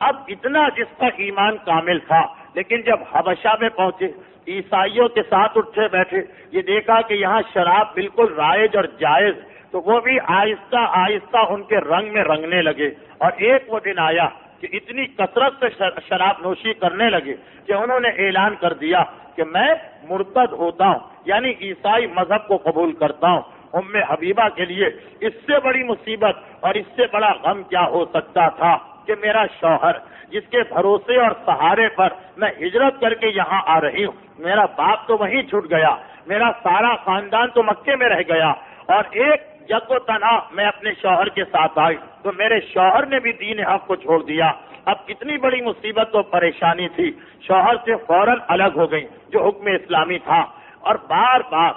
اب اتنا جس کا ایمان کامل تھا، لیکن جب حبشہ میں پہنچے، عیسائیوں کے ساتھ اٹھے بیٹھے، یہ دیکھا کہ یہاں شراب بالکل رائج اور جائز، تو وہ بھی آہستہ آہستہ ان کے رنگ میں رنگنے لگے، اور ایک وہ دن آیا کہ اتنی کثرت سے شراب نوشی کرنے لگے کہ انہوں نے اعلان کر دیا کہ میں مرتد ہوتا ہوں، یعنی عیسائی مذہب کو قبول کرتا ہوں۔ ام حبیبہ کے لیے اس سے بڑی مصیبت اور اس سے بڑا غم کیا ہو سکتا تھا کہ میرا شوہر جس کے بھروسے اور سہارے پر میں ہجرت کر کے یہاں آ رہی ہوں، میرا باپ تو وہیں چھوٹ گیا، میرا سارا خاندان تو مکے میں رہ گیا، اور ایک یک و تنہا میں اپنے شوہر کے ساتھ آئی تو میرے شوہر نے بھی دین حق کو چھوڑ دیا۔ اب کتنی بڑی مصیبت و پریشانی تھی، شوہر سے فوراً الگ ہو گئی جو حکم اسلامی تھا، اور بار بار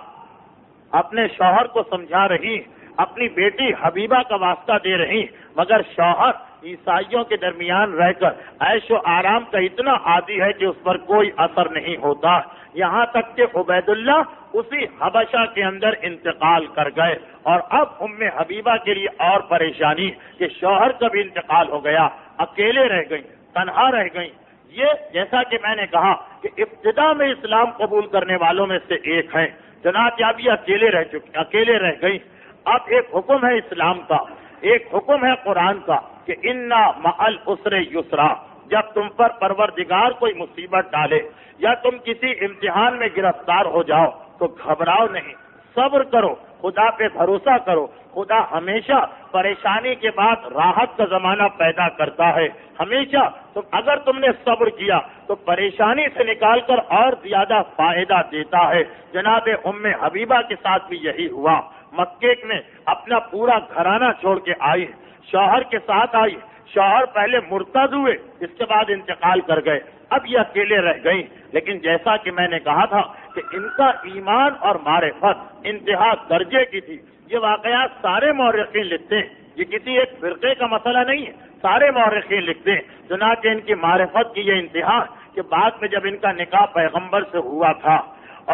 اپنے شوہر کو سمجھا رہی، اپنی بیٹی حبیبہ کا واسطہ دے رہی، مگر شوہر عیسائیوں کے درمیان رہ کر عیش و آرام کا اتنا عادی ہے کہ اس پر کوئی اثر نہیں ہوتا، یہاں تک کہ عبید اللہ اسی حبشہ کے اندر انتقال کر گئے، اور اب ام حبیبہ کے لیے اور پریشانی کہ شوہر کا بھی انتقال ہو گیا، اکیلے رہ گئیں، تنہا رہ گئیں۔ یہ جیسا کہ میں نے کہا کہ ابتدا میں اسلام قبول کرنے والوں میں سے ایک ہیں، چنانچہ اب یہ اکیلے رہ گئی۔ اب ایک حکم ہے اسلام کا، ایک حکم ہے قرآن کا کہ انا مع العسر یسرا، جب تم پر پروردگار کوئی مصیبت ڈالے یا تم کسی امتحان میں گرفتار ہو جاؤ تو گھبراؤ نہیں، صبر کرو، خدا پہ بھروسہ کرو، خدا ہمیشہ پریشانی کے بعد راحت کا زمانہ پیدا کرتا ہے، ہمیشہ اگر تم نے صبر کیا تو پریشانی سے نکال کر اور زیادہ فائدہ دیتا ہے۔ جناب ام حبیبہ کے ساتھ بھی یہی ہوا، مکے میں اپنا پورا گھرانہ چھوڑ کے آئی، شوہر کے ساتھ آئی، شوہر پہلے مرتد ہوئے، اس کے بعد انتقال کر گئے، اب یہ اکیلے رہ گئی، لیکن جیسا کہ میں نے کہا تھا کہ ان کا ایمان اور معرفت انتہا درجے کی تھی۔ یہ واقعات سارے مورخین لکھتے ہیں، یہ کسی ایک فرقے کا مسئلہ نہیں ہے، سارے مورخین لکھتے ہیں، چنانچہ ان کی معرفت کی یہ انتہا کہ بعد میں جب ان کا نکاح پیغمبر سے ہوا تھا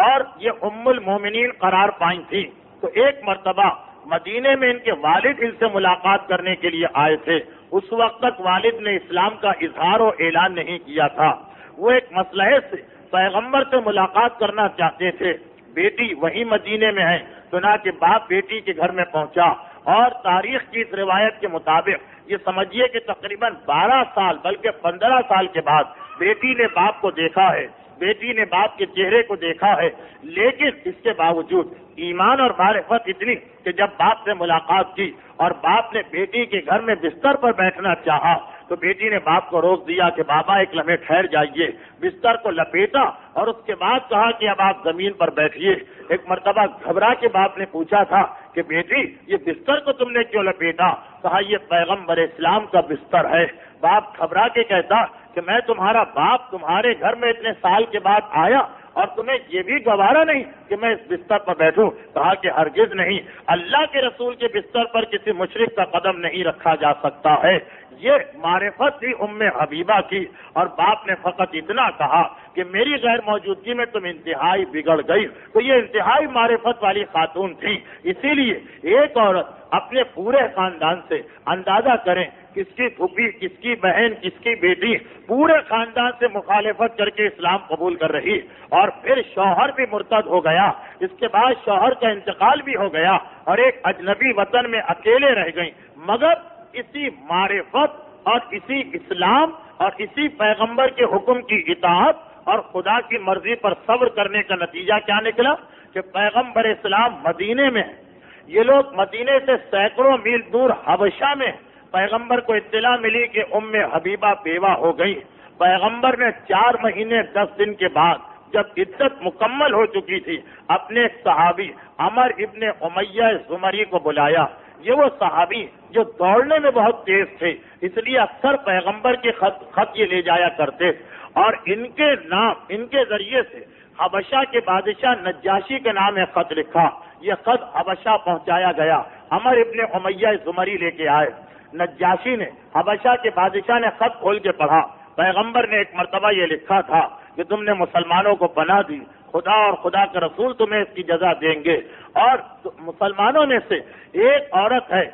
اور یہ ام المومنین قرار پائیں تھی، تو ایک مرتبہ مدینے میں ان کے والد ان سے ملاقات کرنے کے لیے آئے تھے۔ اس وقت تک والد نے اسلام کا اظہار و اعلان نہیں کیا تھا، وہ ایک مسئلے سے پیغمبر سے ملاقات کرنا چاہتے تھے۔ بیٹی وہی مدینے میں ہے، چنانچہ باپ بیٹی کے گھر میں پہنچا، اور تاریخ کی اس روایت کے مطابق یہ سمجھیے کہ تقریباً 12 سال بلکہ 15 سال کے بعد بیٹی نے باپ کو دیکھا ہے، بیٹی نے باپ کے چہرے کو دیکھا ہے، لیکن اس کے باوجود ایمان اور معرفت اتنی کہ جب باپ سے ملاقات کی اور باپ نے بیٹی کے گھر میں بستر پر بیٹھنا چاہا تو بیٹی نے باپ کو روک دیا کہ بابا ایک لمحے ٹھہر جائیے، بستر کو لپیٹا اور اس کے بعد کہا کہ اب آپ زمین پر بیٹھیے۔ ایک مرتبہ گھبرا کے باپ نے پوچھا تھا کہ بیٹی یہ بستر کو تم نے کیوں لپیٹا؟ کہا یہ پیغمبر اسلام کا بستر ہے۔ باپ گھبرا کے کہتا کہ میں تمہارا باپ تمہارے گھر میں اتنے سال کے بعد آیا اور تمہیں یہ بھی گوارا نہیں کہ میں اس بستر پر بیٹھوں؟ کہا کہ ہرگز نہیں، اللہ کے رسول کے بستر پر کسی مشرک کا قدم نہیں رکھا جا سکتا ہے۔ یہ معرفت تھی ام حبیبہ کی، اور باپ نے فقط اتنا کہا کہ میری غیر موجودگی میں تم انتہائی بگڑ گئی، تو یہ انتہائی معرفت والی خاتون تھی۔ اسی لیے ایک عورت اپنے پورے خاندان سے، اندازہ کریں کس کی پھوپھی، کس کی بہن، کس کی بیٹی، پورے خاندان سے مخالفت کر کے اسلام قبول کر رہی، اور پھر شوہر بھی مرتد ہو گیا، اس کے بعد شوہر کا انتقال بھی ہو گیا، اور ایک اجنبی وطن میں اکیلے رہ گئیں، مگر اسی معرفت اور اسی اسلام اور اسی پیغمبر کے حکم کی اطاعت اور خدا کی مرضی پر صبر کرنے کا نتیجہ کیا نکلا کہ پیغمبر اسلام مدینے میں، یہ لوگ مدینے سے سینکڑوں میل دور حبشہ میں، پیغمبر کو اطلاع ملی کہ ام حبیبہ بیوہ ہو گئی۔ پیغمبر نے 4 مہینے 10 دن کے بعد جب عدت مکمل ہو چکی تھی، اپنے ایک صحابی عمر ابن امیہ زمری کو بلایا۔ یہ وہ صحابی جو دوڑنے میں بہت تیز تھے، اس لیے اکثر پیغمبر کے خط یہ لے جایا کرتے، اور ان کے نام، ان کے ذریعے سے حبشہ کے بادشاہ نجاشی کے نام ایک خط لکھا۔ یہ خط حبشہ پہنچایا گیا، عمر ابن امیہ زمری لے کے آئے۔ نجاشی نے، حبشہ کے بادشاہ نے خط کھول کے پڑھا۔ پیغمبر نے ایک مرتبہ یہ لکھا تھا کہ تم نے مسلمانوں کو پناہ دی، خدا اور خدا کے رسول تمہیں اس کی جزا دیں گے، اور مسلمانوں میں سے ایک عورت ہے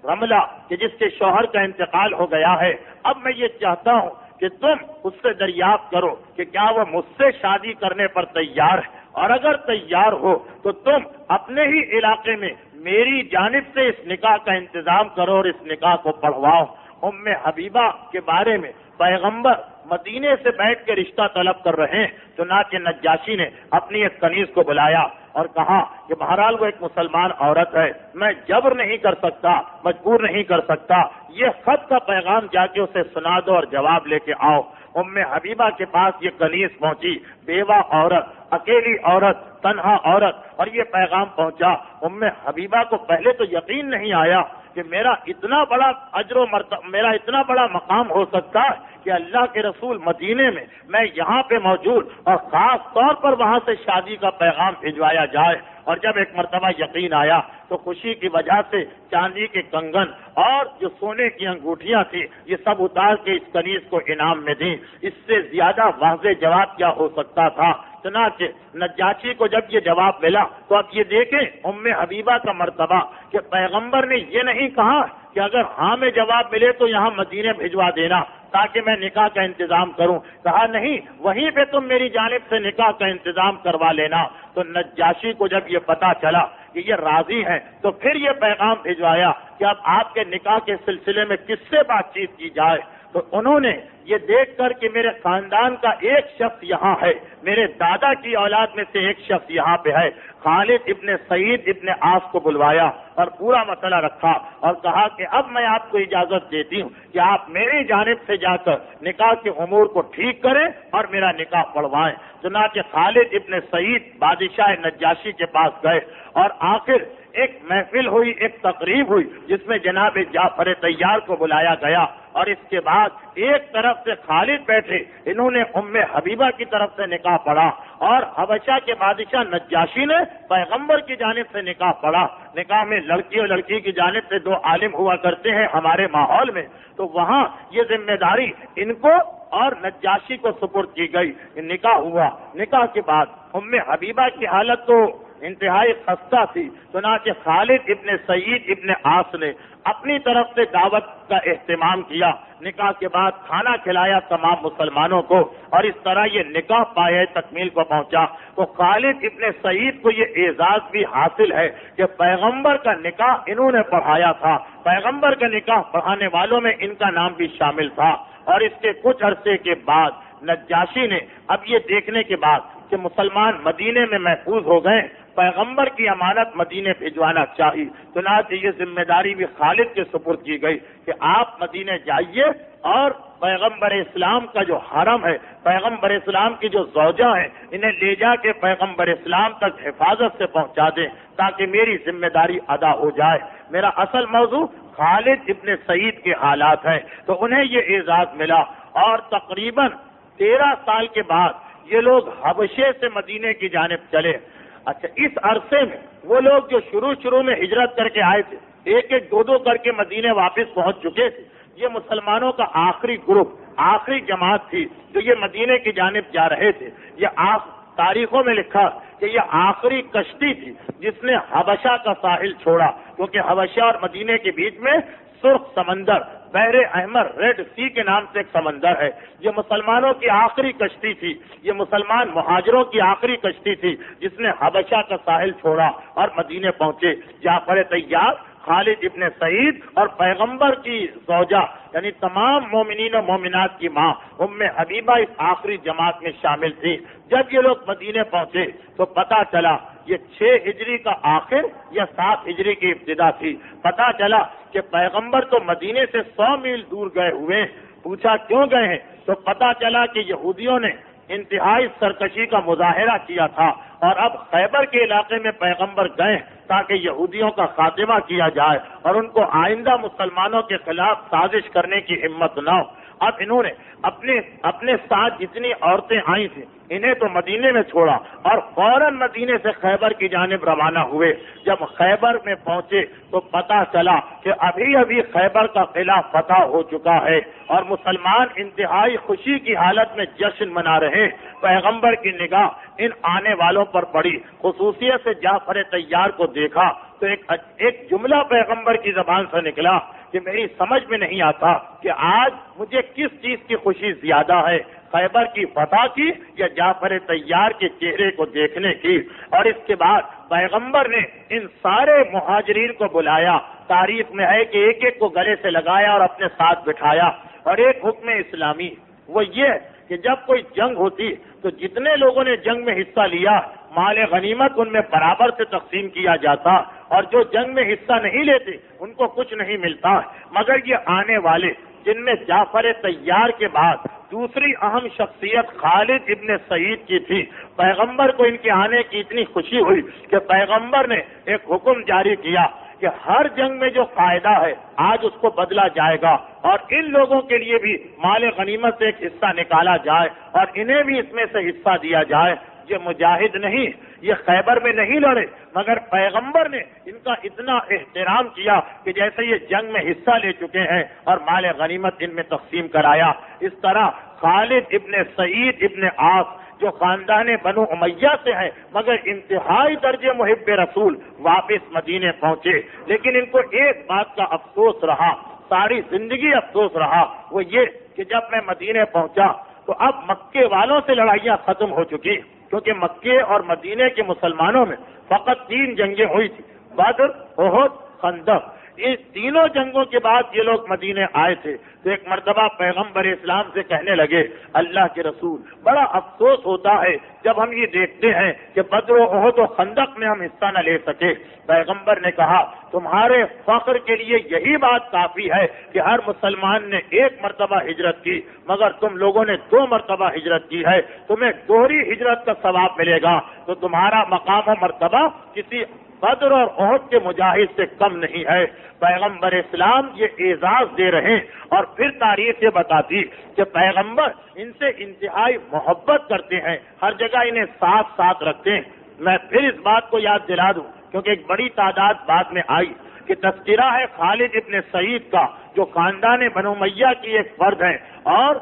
رملہ کہ جس کے شوہر کا انتقال ہو گیا ہے، اب میں یہ چاہتا ہوں کہ تم اس سے دریافت کرو کہ کیا وہ مجھ سے شادی کرنے پر تیار ہے، اور اگر تیار ہو تو تم اپنے ہی علاقے میں میری جانب سے اس نکاح کا انتظام کرو اور اس نکاح کو پڑھواؤ۔ ام حبیبہ کے بارے میں پیغمبر مدینے سے بیٹھ کے رشتہ طلب کر رہے ہیں، چنانچہ نجاشی نے اپنی ایک کنیز کو بلایا اور کہا کہ بہرحال وہ ایک مسلمان عورت ہے، میں جبر نہیں کر سکتا، مجبور نہیں کر سکتا، یہ خط کا پیغام جا کے اسے سنا دو اور جواب لے کے آؤ۔ ام حبیبہ کے پاس یہ کنیز پہنچی، بیوہ عورت، اکیلی عورت، تنہا عورت، اور یہ پیغام پہنچا۔ ام حبیبہ کو پہلے تو یقین نہیں آیا کہ میرا اتنا بڑا اجر و مرتبہ، میرا اتنا بڑا مقام ہو سکتا ہے کہ اللہ کے رسول مدینے میں یہاں پہ موجود، اور خاص طور پر وہاں سے شادی کا پیغام بھجوایا جائے۔ اور جب ایک مرتبہ یقین آیا تو خوشی کی وجہ سے چاندی کے کنگن اور جو سونے کی انگوٹھیاں تھی یہ سب اتار کے اس کنیز کو انعام میں دیں۔ اس سے زیادہ واضح جواب کیا ہو سکتا تھا؟ چنانچہ نجاشی کو جب یہ جواب ملا تو اب یہ دیکھیں ام حبیبہ کا مرتبہ کہ پیغمبر نے یہ نہیں کہا کہ اگر ہاں میں جواب ملے تو یہاں مدینے بھجوا دینا تاکہ میں نکاح کا انتظام کروں، کہا نہیں، وہیں پہ تم میری جانب سے نکاح کا انتظام کروا لینا۔ تو نجاشی کو جب یہ پتا چلا کہ یہ راضی ہیں تو پھر یہ پیغام بھجوایا کہ اب آپ کے نکاح کے سلسلے میں کس سے بات چیت کی جائے۔ تو انہوں نے یہ دیکھ کر کہ میرے خاندان کا ایک شخص یہاں ہے، میرے دادا کی اولاد میں سے ایک شخص یہاں پہ ہے، خالد ابن سعید ابن عاص کو بلوایا اور پورا مسئلہ رکھا اور کہا کہ اب میں آپ کو اجازت دیتی ہوں کہ آپ میری جانب سے جا کر نکاح کے امور کو ٹھیک کریں اور میرا نکاح پڑھوائیں۔ چنانچہ خالد ابن سعید بادشاہ نجاشی کے پاس گئے اور آخر ایک محفل ہوئی، ایک تقریب ہوئی جس میں جناب جعفر طیار کو بلایا گیا، اور اس کے بعد ایک طرف سے خالد بیٹھے، انہوں نے ام حبیبہ کی طرف سے نکاح پڑھا، اور حبشہ کے بادشاہ نجاشی نے پیغمبر کی جانب سے نکاح پڑھا۔ نکاح میں لڑکی اور لڑکی کی جانب سے دو عالم ہوا کرتے ہیں ہمارے ماحول میں، تو وہاں یہ ذمہ داری ان کو اور نجاشی کو سپرد کی گئی۔ نکاح ہوا، نکاح کے بعد ام حبیبہ کی حالت تو انتہائی خستہ تھی، چنانچہ خالد ابن سعید ابن عاص نے اپنی طرف سے دعوت کا اہتمام کیا، نکاح کے بعد کھانا کھلایا تمام مسلمانوں کو، اور اس طرح یہ نکاح پایہ تکمیل کو پہنچا۔ تو خالد ابن سعید کو یہ اعزاز بھی حاصل ہے کہ پیغمبر کا نکاح انہوں نے پڑھایا تھا، پیغمبر کا نکاح پڑھانے والوں میں ان کا نام بھی شامل تھا۔ اور اس کے کچھ عرصے کے بعد نجاشی نے اب یہ دیکھنے کے بعد کہ مسلمان مدینے میں محفوظ ہو گئے، پیغمبر کی امانت مدینے بھجوانا چاہیے، چنانچہ یہ ذمہ داری بھی خالد کے سپرد کی گئی کہ آپ مدینے جائیے اور پیغمبر اسلام کا جو حرم ہے، پیغمبر اسلام کی جو زوجہ ہیں، انہیں لے جا کے پیغمبر اسلام تک حفاظت سے پہنچا دیں تاکہ میری ذمہ داری ادا ہو جائے۔ میرا اصل موضوع خالد ابن سعید کے حالات ہیں، تو انہیں یہ اعزاز ملا، اور تقریباً 13 سال کے بعد یہ لوگ حبشے سے مدینے کی جانب چلے۔ اچھا، اس عرصے میں وہ لوگ جو شروع میں ہجرت کر کے آئے تھے، ایک ایک دو کر کے مدینے واپس پہنچ چکے تھے، یہ مسلمانوں کا آخری گروپ، آخری جماعت تھی جو یہ مدینے کی جانب جا رہے تھے۔ یہ تاریخوں میں لکھا کہ یہ آخری کشتی تھی جس نے حبشہ کا ساحل چھوڑا، کیونکہ حبشہ اور مدینے کے بیچ میں سرخ سمندر، بحر احمر، ریڈ سی کے نام سے ایک سمندر ہے۔ یہ مسلمانوں کی آخری کشتی تھی، یہ مسلمان مہاجروں کی آخری کشتی تھی جس نے حبشہ کا ساحل چھوڑا اور مدینے پہنچے۔ جعفر طیار، خالد ابن سعید اور پیغمبر کی زوجہ یعنی تمام مومنین و مومنات کی ماں ام حبیبہ اس آخری جماعت میں شامل تھی۔ جب یہ لوگ مدینے پہنچے تو پتا چلا یہ 6 ہجری کا آخر یا 7 ہجری کی ابتدا تھی۔ پتا چلا کہ پیغمبر تو مدینے سے 100 میل دور گئے ہوئے۔ پوچھا کیوں گئے ہیں تو پتا چلا کہ یہودیوں نے انتہائی سرکشی کا مظاہرہ کیا تھا، اور اب خیبر کے علاقے میں پیغمبر گئے تاکہ یہودیوں کا خاتمہ کیا جائے اور ان کو آئندہ مسلمانوں کے خلاف سازش کرنے کی ہمت نہ ہو۔ اب انہوں نے اپنے ساتھ جتنی عورتیں آئی تھیں انہیں تو مدینے میں چھوڑا اور فوراً مدینے سے خیبر کی جانب روانہ ہوئے۔ جب خیبر میں پہنچے تو پتہ چلا کہ ابھی خیبر کا قلعہ فتح ہو چکا ہے اور مسلمان انتہائی خوشی کی حالت میں جشن منا رہے۔ پیغمبر کی نگاہ ان آنے والوں پر پڑی، خصوصیت سے جعفر طیار کو دیکھا تو ایک جملہ پیغمبر کی زبان سے نکلا کہ میری سمجھ میں نہیں آتا کہ آج مجھے کس چیز کی خوشی زیادہ ہے، خیبر کی فتح کی یا جعفر طیار کے چہرے کو دیکھنے کی۔ اور اس کے بعد پیغمبر نے ان سارے مہاجرین کو بلایا، تاریخ میں ہے کہ ایک ایک کو گلے سے لگایا اور اپنے ساتھ بٹھایا، اور ایک حکم اسلامی وہ یہ کہ جب کوئی جنگ ہوتی تو جتنے لوگوں نے جنگ میں حصہ لیا مال غنیمت ان میں برابر سے تقسیم کیا جاتا، اور جو جنگ میں حصہ نہیں لیتے ان کو کچھ نہیں ملتا۔ مگر یہ آنے والے جن میں جعفر طیار کے بعد دوسری اہم شخصیت خالد ابن سعید کی تھی، پیغمبر کو ان کے آنے کی اتنی خوشی ہوئی کہ پیغمبر نے ایک حکم جاری کیا کہ ہر جنگ میں جو فائدہ ہے آج اس کو بدلا جائے گا، اور ان لوگوں کے لیے بھی مال غنیمت سے ایک حصہ نکالا جائے اور انہیں بھی اس میں سے حصہ دیا جائے۔ یہ مجاہد نہیں، یہ خیبر میں نہیں لڑے، مگر پیغمبر نے ان کا اتنا احترام کیا کہ جیسے یہ جنگ میں حصہ لے چکے ہیں اور مال غنیمت ان میں تقسیم کرایا۔ اس طرح خالد ابن سعید ابن عاص جو خاندان بنو امیہ سے ہیں مگر انتہائی درجے محب رسول، واپس مدینے پہنچے، لیکن ان کو ایک بات کا افسوس رہا، ساری زندگی افسوس رہا، وہ یہ کہ جب میں مدینے پہنچا تو اب مکے والوں سے لڑائیاں ختم ہو چکی، کیونکہ مکے اور مدینے کے مسلمانوں میں فقط 3 جنگیں ہوئی تھی، بدر، احد، خندق۔ اس تینوں جنگوں کے بعد یہ لوگ مدینے آئے تھے تو ایک مرتبہ پیغمبر اسلام سے کہنے لگے، اللہ کے رسول بڑا افسوس ہوتا ہے جب ہم یہ دیکھتے ہیں کہ بدر و احد و خندق میں ہم حصہ نہ لے سکے۔ پیغمبر نے کہا، تمہارے فخر کے لیے یہی بات کافی ہے کہ ہر مسلمان نے 1 مرتبہ ہجرت کی، مگر تم لوگوں نے 2 مرتبہ ہجرت کی ہے، تمہیں دوہری ہجرت کا ثواب ملے گا، تو تمہارا مقام و مرتبہ کسی بدر اور احد کے مجاہد سے کم نہیں ہے۔ پیغمبر اسلام یہ اعزاز دے رہے اور پھر تاریخ یہ بتاتی کہ پیغمبر ان سے انتہائی محبت کرتے ہیں، ہر جگہ انہیں ساتھ رکھتے ہیں۔ میں پھر اس بات کو یاد دلا دوں کیونکہ ایک بڑی تعداد بعد میں آئی کہ تذکرہ ہے خالد ابن سعید کا جو خاندان بنو امیہ کی ایک فرد ہیں اور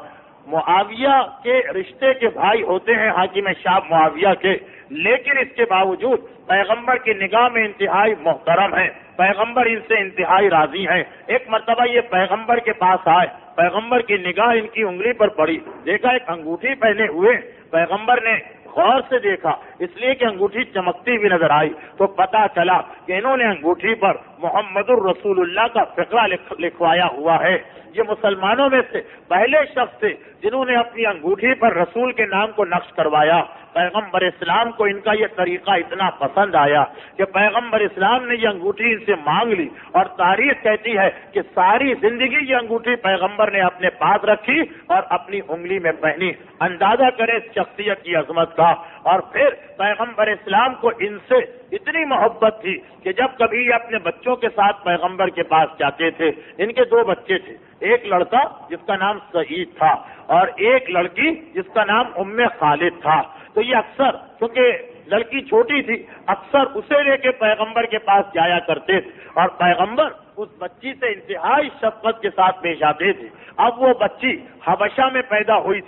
معاویہ کے رشتے کے بھائی ہوتے ہیں حاکم شام معاویہ کے، لیکن اس کے باوجود پیغمبر کی نگاہ میں انتہائی محترم ہیں، پیغمبر ان سے انتہائی راضی ہیں۔ ایک مرتبہ یہ پیغمبر کے پاس آئے، پیغمبر کی نگاہ ان کی انگلی پر پڑی، دیکھا ایک انگوٹھی پہنے ہوئے، پیغمبر نے غور سے دیکھا اس لیے کہ انگوٹھی چمکتی بھی نظر آئی تو پتا چلا کہ انہوں نے انگوٹھی پر محمد الرسول اللہ کا فقرہ لکھوایا ہوا ہے۔ یہ مسلمانوں میں سے پہلے شخص تھے جنہوں نے اپنی انگوٹھی پر رسول کے نام کو نقش کروایا۔ پیغمبر اسلام کو ان کا یہ طریقہ اتنا پسند آیا کہ پیغمبر اسلام نے یہ انگوٹھی ان سے مانگ لی، اور تاریخ کہتی ہے کہ ساری زندگی یہ انگوٹھی پیغمبر نے اپنے پاس رکھی اور اپنی انگلی میں پہنی۔ اندازہ کرے اس شخصیت کی عظمت کا۔ اور پھر پیغمبر اسلام کو ان سے اتنی محبت تھی کہ جب کبھی یہ اپنے بچوں کے ساتھ پیغمبر کے پاس جاتے تھے، ان کے 2 بچے تھے، ایک لڑکا جس کا نام سعید تھا اور ایک لڑکی جس کا نام ام خالد تھا، تو یہ اکثر کیونکہ لڑکی چھوٹی تھی اکثر اسے لے کے پیغمبر کے پاس جایا کرتے تھے اور پیغمبر اس بچی سے انتہائی شفقت کے ساتھ پیش آتے تھے۔ اب وہ بچی حبشہ میں پیدا ہوئی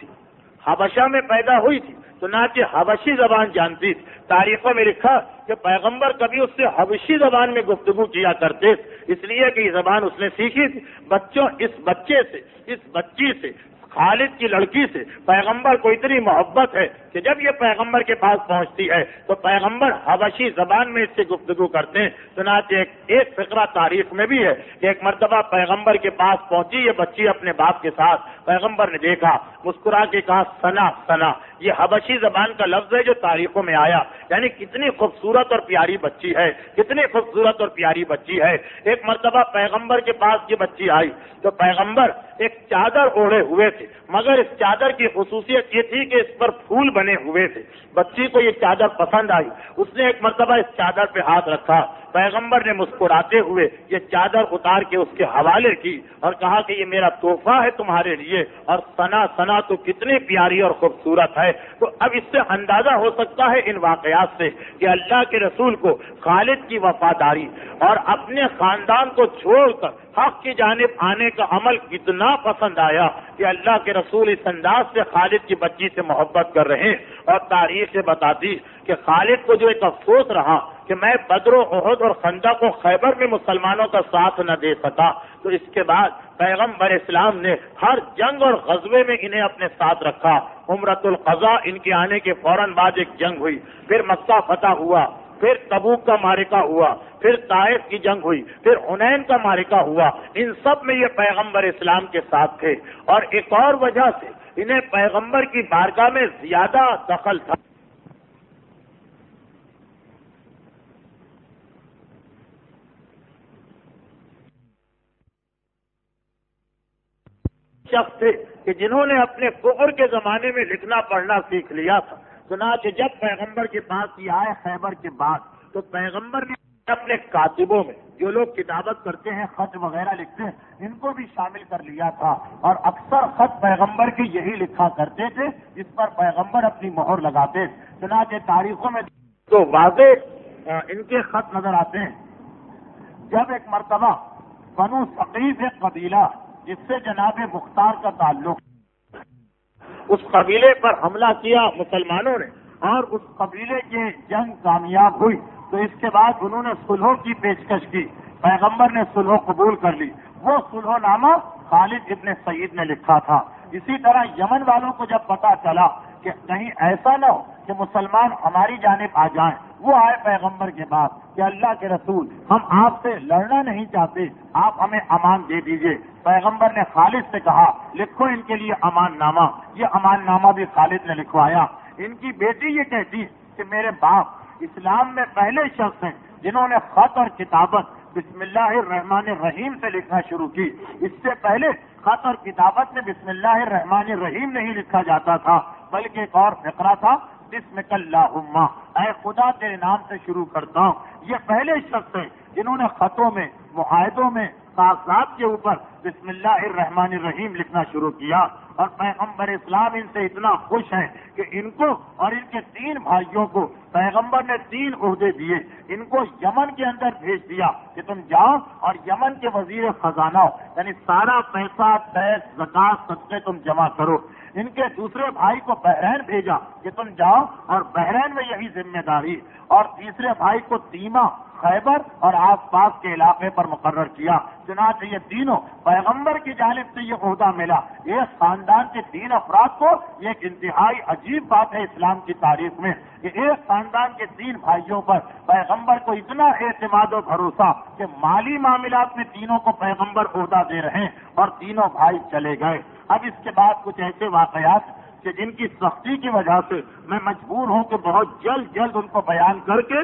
تھی تو نہ کہ حبشی زبان جانتی تھی، تاریخوں میں لکھا کہ پیغمبر کبھی اس سے حبشی زبان میں گفتگو کیا کرتے اس لیے کہ یہ زبان اس نے سیکھی تھی۔ اس بچی سے خالد کی لڑکی سے پیغمبر کو اتنی محبت ہے کہ جب یہ پیغمبر کے پاس پہنچتی ہے تو پیغمبر حبشی زبان میں اس سے گفتگو کرتے ہیں. چنانچہ ایک فقرہ تاریخ میں بھی ہے کہ ایک مرتبہ پیغمبر کے پاس پہنچی یہ بچی اپنے باپ کے ساتھ. پیغمبر نے دیکھا, مسکرا کے کہا سنا سنا. یہ حبشی زبان کا لفظ ہے جو تاریخوں میں آیا, یعنی کتنی خوبصورت اور پیاری بچی ہے, کتنی خوبصورت اور پیاری بچی ہے. ایک مرتبہ پیغمبر کے پاس یہ بچی آئی تو پیغمبر ایک چادر اوڑھے ہوئے تھے, مگر اس چادر کی خصوصیت یہ تھی کہ اس پر پھول بنے ہوئے تھے. بچی کو یہ چادر پسند آئی, اس نے ایک مرتبہ اس چادر پہ ہاتھ رکھا. پیغمبر نے مسکراتے ہوئے یہ چادر اتار کے اس کے حوالے کی اور کہا کہ یہ میرا تحفہ ہے تمہارے لیے, اور سنا سنا تو کتنی پیاری اور خوبصورت ہے. تو اب اس سے اندازہ ہو سکتا ہے ان واقعات سے کہ اللہ کے رسول کو خالد کی وفاداری اور اپنے خاندان کو چھوڑ کر حق کی جانب آنے کا عمل کتنا پسند آیا کہ اللہ کے رسول اس انداز سے خالد کی بچی سے محبت کر رہے ہیں. اور تاریخ سے بتاتی کہ خالد کو جو ایک افسوس رہا کہ میں بدر و احد اور خندق و خیبر میں مسلمانوں کا ساتھ نہ دے سکا, تو اس کے بعد پیغمبر اسلام نے ہر جنگ اور غزوے میں انہیں اپنے ساتھ رکھا. عمرۃ القضاء ان کے آنے کے فوراً بعد ایک جنگ ہوئی, پھر مکہ فتح ہوا, پھر تبوک کا معرکہ ہوا, پھر طائف کی جنگ ہوئی, پھر حنین کا معرکہ ہوا. ان سب میں یہ پیغمبر اسلام کے ساتھ تھے. اور ایک اور وجہ سے انہیں پیغمبر کی بارگاہ میں زیادہ دخل تھا. شخص تھے کہ جنہوں نے اپنے کفر کے زمانے میں لکھنا پڑھنا سیکھ لیا تھا. چنانچہ جب پیغمبر کے پاس یہ آئے خیبر کے بعد, تو پیغمبر نے اپنے کاتبوں میں جو لوگ کتابت کرتے ہیں, خط وغیرہ لکھتے ہیں, ان کو بھی شامل کر لیا تھا. اور اکثر خط پیغمبر کے یہی لکھا کرتے تھے جس پر پیغمبر اپنی مہر لگاتے. چنانچہ تاریخوں میں تو واضح ان کے خط نظر آتے ہیں. جب ایک مرتبہ بنو ثقیف ایک قبیلہ جس سے جناب مختار کا تعلق, اس قبیلے پر حملہ کیا مسلمانوں نے اور اس قبیلے کی جنگ کامیاب ہوئی, تو اس کے بعد انہوں نے صلح کی پیشکش کی. پیغمبر نے صلح قبول کر لی. وہ صلح نامہ خالد ابن سعید نے لکھا تھا. اسی طرح یمن والوں کو جب پتا چلا کہ کہیں ایسا نہ ہو کہ مسلمان ہماری جانب آ جائیں, وہ آئے پیغمبر کے بعد کہ اللہ کے رسول ہم آپ سے لڑنا نہیں چاہتے, آپ ہمیں امان دے دیجئے. پیغمبر نے خالد سے کہا لکھو ان کے لیے امان نامہ. یہ امان نامہ بھی خالد نے لکھوایا. ان کی بیٹی یہ کہتی کہ میرے باپ اسلام میں پہلے شخص ہیں جنہوں نے خط اور کتابت بسم اللہ الرحمن الرحیم سے لکھنا شروع کی. اس سے پہلے خط اور کتابت میں بسم اللہ الرحمن الرحیم نہیں لکھا جاتا تھا, بلکہ ایک اور فقرہ تھا بسمک اللہم, اے خدا تیرے نام سے شروع کرتا ہوں. یہ پہلے شخص ہیں جنہوں نے خطوں میں, معاہدوں میں, کاغذات کے اوپر بسم اللہ الرحمن الرحیم لکھنا شروع کیا. اور پیغمبر اسلام ان سے اتنا خوش ہیں کہ ان کو اور ان کے 3 بھائیوں کو پیغمبر نے 3 عہدے دیے. ان کو یمن کے اندر بھیج دیا کہ تم جاؤ اور یمن کے وزیر خزانہ ہو, یعنی سارا پیسہ, ٹیکس, زکات, صدقے تم جمع کرو. ان کے دوسرے بھائی کو بحرین بھیجا کہ تم جاؤ اور بحرین میں یہی ذمہ داری. اور تیسرے بھائی کو تیمہ, خیبر اور آس پاس کے علاقے پر مقرر کیا. چنانچہ یہ تینوں پیغمبر کی جانب سے یہ عہدہ ملا. ایک خاندان کے 3 افراد کو, یہ ایک انتہائی عجیب بات ہے اسلام کی تاریخ میں کہ ایک خاندان کے 3 بھائیوں پر پیغمبر کو اتنا اعتماد و بھروسہ کہ مالی معاملات میں تینوں کو پیغمبر عہدہ دے رہے ہیں, اور تینوں بھائی چلے گئے. اب اس کے بعد کچھ ایسے واقعات کہ جن کی سختی کی وجہ سے میں مجبور ہوں کہ بہت جلد ان کو بیان کر کے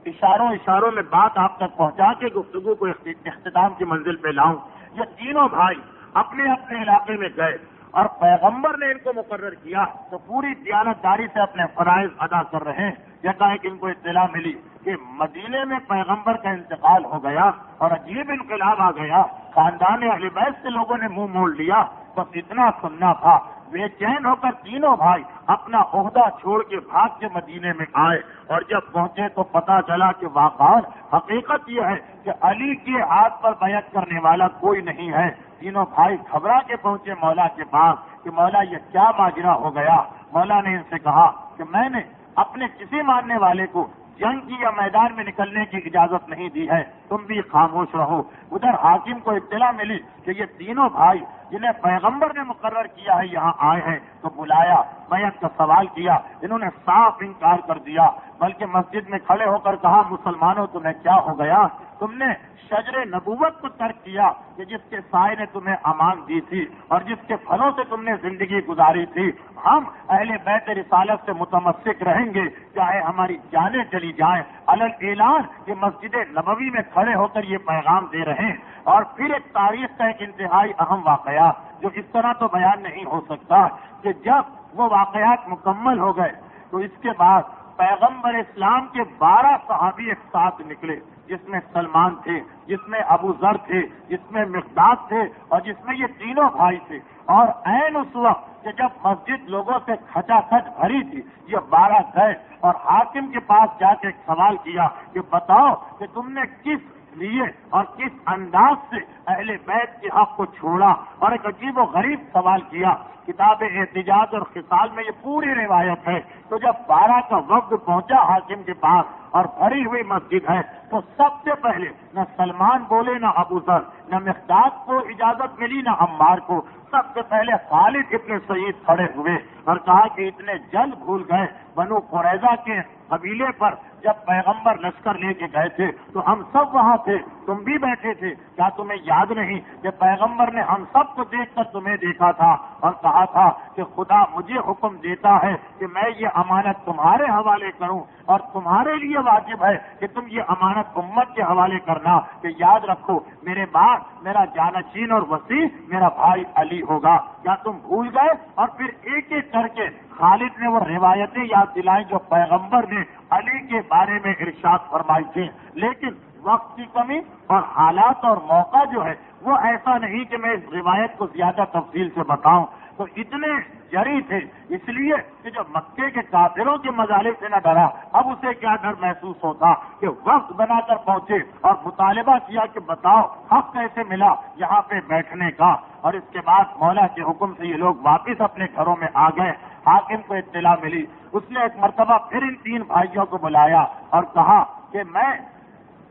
اشاروں میں بات آپ تک پہنچا کے گفتگو کو اختتام کی منزل پہ لاؤں. یہ تینوں بھائی اپنے اپنے علاقے میں گئے اور پیغمبر نے ان کو مقرر کیا تو پوری دیانتداری سے اپنے فرائض ادا کر رہے ہیں. یکایک ان کو اطلاع ملی کہ مدینے میں پیغمبر کا انتقال ہو گیا اور عجیب انقلاب آ گیا. خاندان اہل بیت سے لوگوں نے منہ موڑ لیا. بس اتنا سننا تھا. بے چین ہو کر تینوں بھائی اپنا عہدہ چھوڑ کے بھاگ کے مدینے میں آئے, اور جب پہنچے تو پتا چلا کہ واقعات حقیقت یہ ہے کہ علی کے ہاتھ پر بیعت کرنے والا کوئی نہیں ہے. تینوں بھائی گھبرا کے پہنچے مولا کے پاس کہ مولا یہ کیا ماجرا ہو گیا. مولا نے ان سے کہا کہ میں نے اپنے کسی ماننے والے کو جنگ کی یا میدان میں نکلنے کی اجازت نہیں دی ہے، تم بھی خاموش رہو۔ ادھر حاکم کو اطلاع ملی کہ یہ تینوں بھائی جنہیں پیغمبر نے مقرر کیا ہے یہاں آئے ہیں، تو بلایا، بیعت کا سوال کیا، انہوں نے صاف انکار کر دیا، بلکہ مسجد میں کھڑے ہو کر کہا، مسلمانوں تمہیں کیا ہو گیا؟ تم نے شجر نبوت کو ترک کیا کہ جس کے سائے نے تمہیں امان دی تھی اور جس کے پھلوں سے تم نے زندگی گزاری تھی۔ ہم اہل بیت رسالت سے متمسک رہیں گے چاہے ہماری جانیں چلی جائیں۔ علل اعلان یہ مسجد نبوی میں کھڑے ہو کر یہ پیغام دے رہے ہیں۔ اور پھر ایک تاریخ کا ایک انتہائی اہم واقعہ جو اس طرح تو بیان نہیں ہو سکتا کہ جب وہ واقعات مکمل ہو گئے تو اس کے بعد پیغمبر اسلام کے 12 صحابی ایک ساتھ نکلے، جس میں سلمان تھے، جس میں ابو ذر تھے، جس میں مقداد تھے اور جس میں یہ تینوں بھائی تھے۔ اور عین اس وقت کہ جب مسجد لوگوں سے کھچا کھچ بھری تھی، یہ 12 گئے اور حاکم کے پاس جا کے ایک سوال کیا کہ بتاؤ کہ تم نے کس لیے اور کس انداز سے اہل بیت کے حق کو چھوڑا، اور ایک عجیب و غریب سوال کیا۔ کتاب احتجاج اور خصال میں یہ پوری روایت ہے۔ تو جب 12 کا وفد پہنچا حاکم کے پاس اور بھری ہوئی مسجد ہے، تو سب سے پہلے نہ سلمان بولے، نہ ابو ذر، نہ مقداد کو اجازت ملی، نہ عمار کو۔ سب سے پہلے خالد ابن سعید کھڑے ہوئے اور کہا کہ اتنے جلد بھول گئے بنو قریظہ کے قبیلے پر جب پیغمبر لشکر لے کے گئے تھے تو ہم سب وہاں تھے، تم بھی بیٹھے تھے، کیا تمہیں یاد نہیں کہ پیغمبر نے ہم سب کو دیکھ کر تمہیں دیکھا تھا اور کہا تھا کہ خدا مجھے حکم دیتا ہے کہ میں یہ امانت تمہارے حوالے کروں، اور تمہارے لیے واجب ہے کہ تم یہ امانت امت کے حوالے کرنا، کہ یاد رکھو میرے بعد میرا جانشین اور وسیع میرا بھائی علی ہوگا۔ کیا تم بھول گئے؟ اور پھر ایک ایک کر کے خالد نے وہ روایتیں یاد دلائیں جو پیغمبر نے علی کے بارے میں ارشاد فرمائی تھی، لیکن وقت کی کمی اور حالات اور موقع جو ہے وہ ایسا نہیں کہ میں اس روایت کو زیادہ تفصیل سے بتاؤں۔ تو اتنے جری تھے اس لیے کہ جو مکے کے کافروں کے مظالم سے نہ ڈرا، اب اسے کیا ڈر محسوس ہوتا کہ وقت بنا کر پہنچے اور مطالبہ کیا کہ بتاؤ حق کیسے ملا یہاں پہ بیٹھنے کا۔ اور اس کے بعد مولا کے حکم سے یہ لوگ واپس اپنے گھروں میں آ گئے۔ حاکم کو اطلاع ملی، اس نے ایک مرتبہ پھر ان 3 بھائیوں کو بلایا اور کہا کہ میں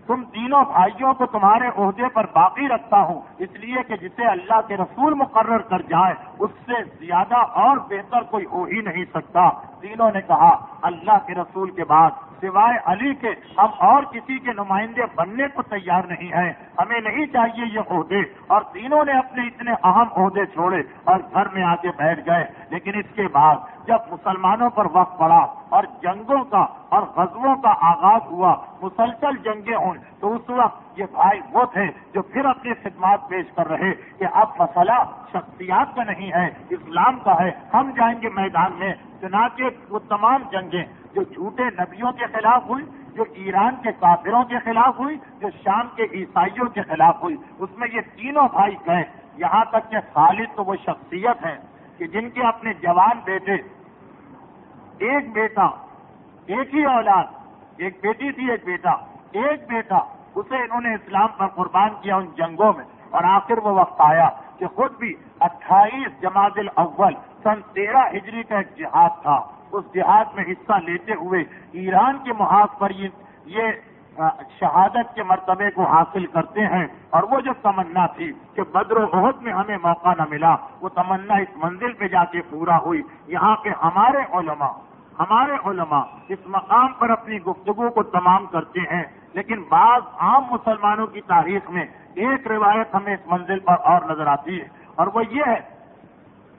تم تینوں بھائیوں کو تمہارے عہدے پر باقی رکھتا ہوں، اس لیے کہ جسے اللہ کے رسول مقرر کر جائے اس سے زیادہ اور بہتر کوئی ہو ہی نہیں سکتا۔ تینوں نے کہا اللہ کے رسول کے بعد سوائے علی کے ہم اور کسی کے نمائندے بننے کو تیار نہیں ہیں، ہمیں نہیں چاہیے یہ عہدے۔ اور تینوں نے اپنے اتنے اہم عہدے چھوڑے اور گھر میں آ کے بیٹھ گئے۔ لیکن اس کے بعد جب مسلمانوں پر وقت پڑا اور جنگوں کا اور غزووں کا آغاز ہوا، مسلسل جنگیں ہوئیں، تو اس وقت یہ بھائی وہ تھے جو پھر اپنی خدمات پیش کر رہے کہ اب مسئلہ شخصیات کا نہیں ہے، اسلام کا ہے، ہم جائیں گے میدان میں۔ چنانچہ وہ تمام جنگیں جو جھوٹے نبیوں کے خلاف ہوئی، جو ایران کے کافروں کے خلاف ہوئی، جو شام کے عیسائیوں کے خلاف ہوئی، اس میں یہ تینوں بھائی گئے۔ یہاں تک کہ خالد تو وہ شخصیت ہے کہ جن کے اپنے جوان بیٹے، ایک بیٹا، ایک ہی اولاد، ایک بیٹی تھی ایک بیٹا، ایک بیٹا، اسے انہوں نے اسلام پر قربان کیا ان جنگوں میں۔ اور آخر وہ وقت آیا کہ خود بھی 28 جمادی الاول سن 13 ہجری کا ایک جہاد تھا، اس جہاد میں حصہ لیتے ہوئے ایران کے محاذ پر یہ شہادت کے مرتبے کو حاصل کرتے ہیں۔ اور وہ جو تمنا تھی کہ بدر و احد میں ہمیں موقع نہ ملا، وہ تمنا اس منزل پہ جا کے پورا ہوئی۔ یہاں پہ ہمارے علماء اس مقام پر اپنی گفتگو کو تمام کرتے ہیں، لیکن بعض عام مسلمانوں کی تاریخ میں ایک روایت ہمیں اس منزل پر اور نظر آتی ہے، اور وہ یہ ہے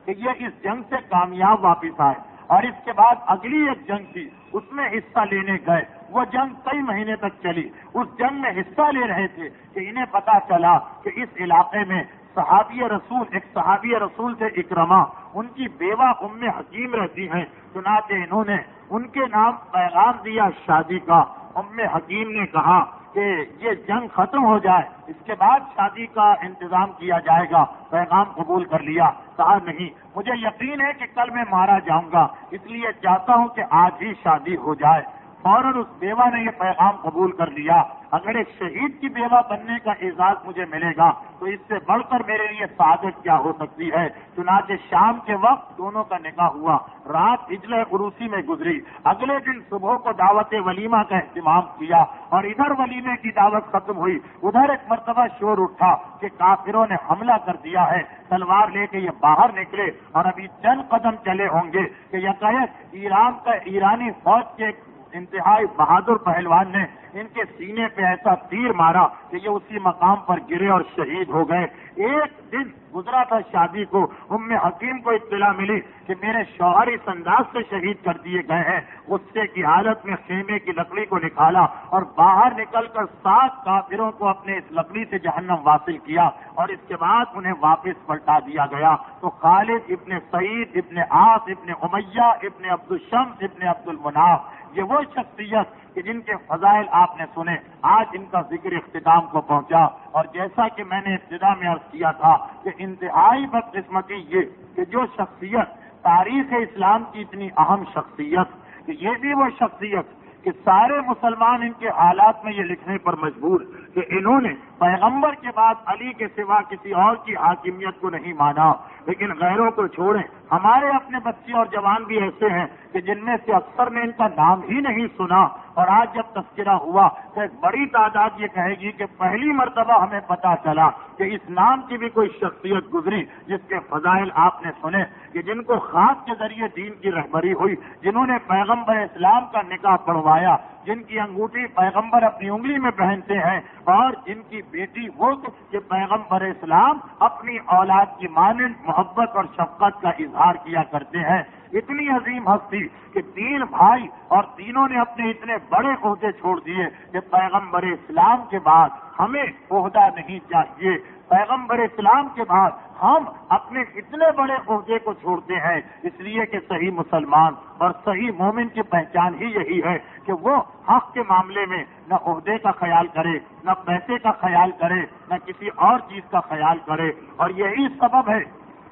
کہ یہ اس جنگ سے کامیاب واپس آئے، اور اس کے بعد اگلی ایک جنگ تھی اس میں حصہ لینے گئے۔ وہ جنگ کئی مہینے تک چلی، اس جنگ میں حصہ لے رہے تھے کہ انہیں پتا چلا کہ اس علاقے میں ایک صحابی رسول تھے اکرمہ، ان کی بیوہ ام حکیم رہتی ہیں، چنانچہ انہوں نے ان کے نام پیغام دیا شادی کا۔ ام حکیم نے کہا کہ یہ جنگ ختم ہو جائے، اس کے بعد شادی کا انتظام کیا جائے گا۔ پیغام قبول کر لیا، کہا نہیں، مجھے یقین ہے کہ کل میں مارا جاؤں گا، اس لیے چاہتا ہوں کہ آج ہی شادی ہو جائے۔ فوراً اس بیوہ نے یہ پیغام قبول کر لیا اگر ایک شہید کی بیوہ بننے کا اعزاز مجھے ملے گا تو اس سے بڑھ کر میرے لیے سعادت کیا ہو سکتی ہے۔ چنانچہ شام کے وقت دونوں کا نکاح ہوا، رات اجلہ عروسی میں گزری، اگلے دن صبح کو دعوت ولیمہ کا اہتمام کیا، اور ادھر ولیمے کی دعوت ختم ہوئی، ادھر ایک مرتبہ شور اٹھا کہ کافروں نے حملہ کر دیا ہے۔ تلوار لے کے یہ باہر نکلے اور ابھی چند قدم چلے ہوں گے کہ یکایک ایرانی فوج کے ایک انتہائی بہادر پہلوان نے ان کے سینے پہ ایسا تیر مارا کہ یہ اسی مقام پر گرے اور شہید ہو گئے۔ ایک دن گزرا تھا شادی کو، ام حکیم کو اطلاع ملی کہ میرے شوہر اس انداز سے شہید کر دیے گئے ہیں۔ غصے کی حالت میں خیمے کی لکڑی کو نکالا اور باہر نکل کر 7 کافروں کو اپنے اس لکڑی سے جہنم واصل کیا، اور اس کے بعد انہیں واپس پلٹا دیا گیا۔ تو خالد ابن سعید ابن عاص ابن امیہ ابن عبد الشمس ابن عبد المناف، یہ وہ شخصیت کہ جن کے فضائل آپ نے سنے، آج ان کا ذکر اختتام کو پہنچا۔ اور جیسا کہ میں نے ابتدا میں عرض کیا تھا کہ انتہائی بدقسمتی یہ کہ جو شخصیت تاریخ اسلام کی اتنی اہم شخصیت، کہ یہ بھی وہ شخصیت کہ سارے مسلمان ان کے حالات میں یہ لکھنے پر مجبور کہ انہوں نے پیغمبر کے بعد علی کے سوا کسی اور کی حاکمیت کو نہیں مانا، لیکن غیروں کو چھوڑیں۔ ہمارے اپنے بچے اور جوان بھی ایسے ہیں کہ جن میں سے اکثر نے ان کا نام ہی نہیں سنا، اور آج جب تذکرہ ہوا تو ایک بڑی تعداد یہ کہے گی کہ پہلی مرتبہ ہمیں پتا چلا کہ اس نام کی بھی کوئی شخصیت گزری جس کے فضائل آپ نے سنے، کہ جن کو خاص کے ذریعے دین کی رہبری ہوئی، جنہوں نے پیغمبر اسلام کا نکاح پڑھوایا، جن کی انگوٹھی پیغمبر اپنی انگلی میں پہنتے ہیں، اور جن کی بیٹی وہ کہ پیغمبر اسلام اپنی اولاد کی مانند محبت اور شفقت کا اظہار کیا کرتے ہیں۔ اتنی عظیم ہستی کہ 3 بھائی اور تینوں نے اپنے اتنے بڑے عہدے چھوڑ دیے کہ پیغمبر اسلام کے بعد ہمیں عہدہ نہیں چاہیے، پیغمبر اسلام کے بعد ہم اپنے اتنے بڑے عہدے کو چھوڑتے ہیں، اس لیے کہ صحیح مسلمان اور صحیح مومن کی پہچان ہی یہی ہے کہ وہ حق کے معاملے میں نہ عہدے کا خیال کرے، نہ پیسے کا خیال کرے، نہ کسی اور چیز کا خیال کرے۔ اور یہی سبب ہے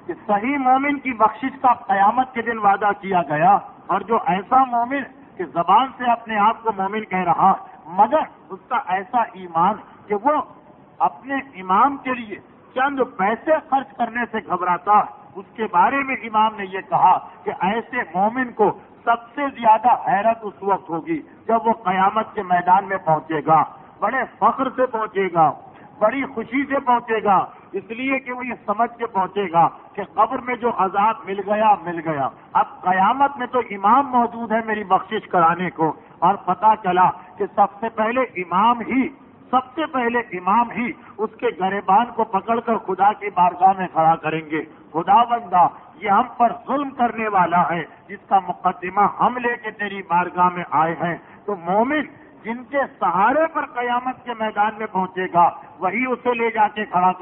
کہ صحیح مومن کی بخشش کا قیامت کے دن وعدہ کیا گیا، اور جو ایسا مومن کہ زبان سے اپنے آپ کو مومن کہہ رہا مگر اس کا ایسا ایمان کہ وہ اپنے امام کے لیے چند پیسے خرچ کرنے سے گھبراتا، اس کے بارے میں امام نے یہ کہا کہ ایسے مومن کو سب سے زیادہ حیرت اس وقت ہوگی جب وہ قیامت کے میدان میں پہنچے گا، بڑے فخر سے پہنچے گا، بڑی خوشی سے پہنچے گا، اس لیے کہ وہ یہ سمجھ کے پہنچے گا کہ قبر میں جو عذاب مل گیا مل گیا، اب قیامت میں تو امام موجود ہے میری بخشش کرانے کو۔ اور پتہ چلا کہ سب سے پہلے امام ہی اس کے گریبان کو پکڑ کر خدا کی بارگاہ میں کھڑا کریں گے، خدا بندہ یہ ہم پر ظلم کرنے والا ہے جس کا مقدمہ ہم لے کے تیری بارگاہ میں آئے ہیں۔ تو مومن جن کے سہارے پر قیامت کے میدان میں پہنچے گا وہی اسے لے جا کے کھڑا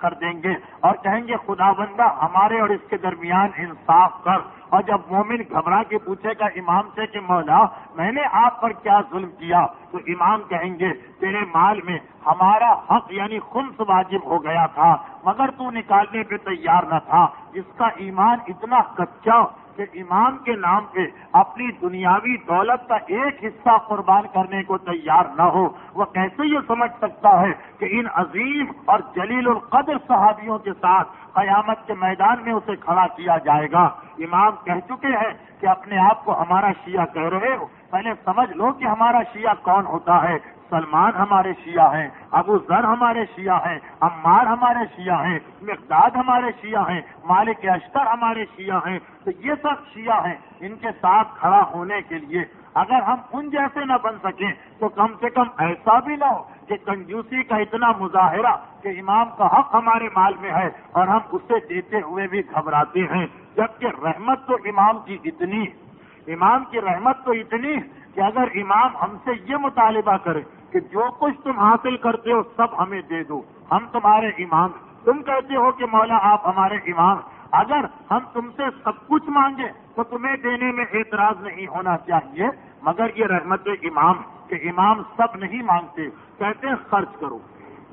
کر دیں گے اور کہیں گے خدا بندہ ہمارے اور اس کے درمیان انصاف کر۔ اور جب مومن گھبرا کے پوچھے گا امام سے کہ مولا میں نے آپ پر کیا ظلم کیا، تو امام کہیں گے تیرے مال میں ہمارا حق یعنی خمس واجب ہو گیا تھا مگر تو نکالنے پہ تیار نہ تھا۔ جس کا ایمان اتنا کچا کہ امام کے نام پہ اپنی دنیاوی دولت کا ایک حصہ قربان کرنے کو تیار نہ ہو، وہ کیسے یہ سمجھ سکتا ہے کہ ان عظیم اور جلیل القدر صحابیوں کے ساتھ قیامت کے میدان میں اسے کھڑا کیا جائے گا۔ امام کہہ چکے ہیں کہ اپنے آپ کو ہمارا شیعہ کہہ رہے ہو، پہلے سمجھ لو کہ ہمارا شیعہ کون ہوتا ہے۔ سلمان ہمارے شیعہ ہیں، ابو ذر ہمارے شیعہ ہیں، عمار ہمارے شیعہ ہیں، مقداد ہمارے شیعہ ہیں، مالک اشتر ہمارے شیعہ ہیں۔ تو یہ سب شیعہ ہیں، ان کے ساتھ کھڑا ہونے کے لیے اگر ہم ان جیسے نہ بن سکیں تو کم سے کم ایسا بھی نہ ہو کہ کنجوسی کا اتنا مظاہرہ کہ امام کا حق ہمارے مال میں ہے اور ہم اسے دیتے ہوئے بھی گھبراتے ہیں، جبکہ رحمت تو امام کی رحمت تو اتنی کہ اگر امام ہم سے یہ مطالبہ کرے کہ جو کچھ تم حاصل کرتے ہو سب ہمیں دے دو، ہم تمہارے امام، تم کہتے ہو کہ مولا آپ ہمارے امام، اگر ہم تم سے سب کچھ مانگے تو تمہیں دینے میں اعتراض نہیں ہونا چاہیے، مگر یہ رحمت امام کہ امام سب نہیں مانگتے، کہتے ہیں خرچ کرو،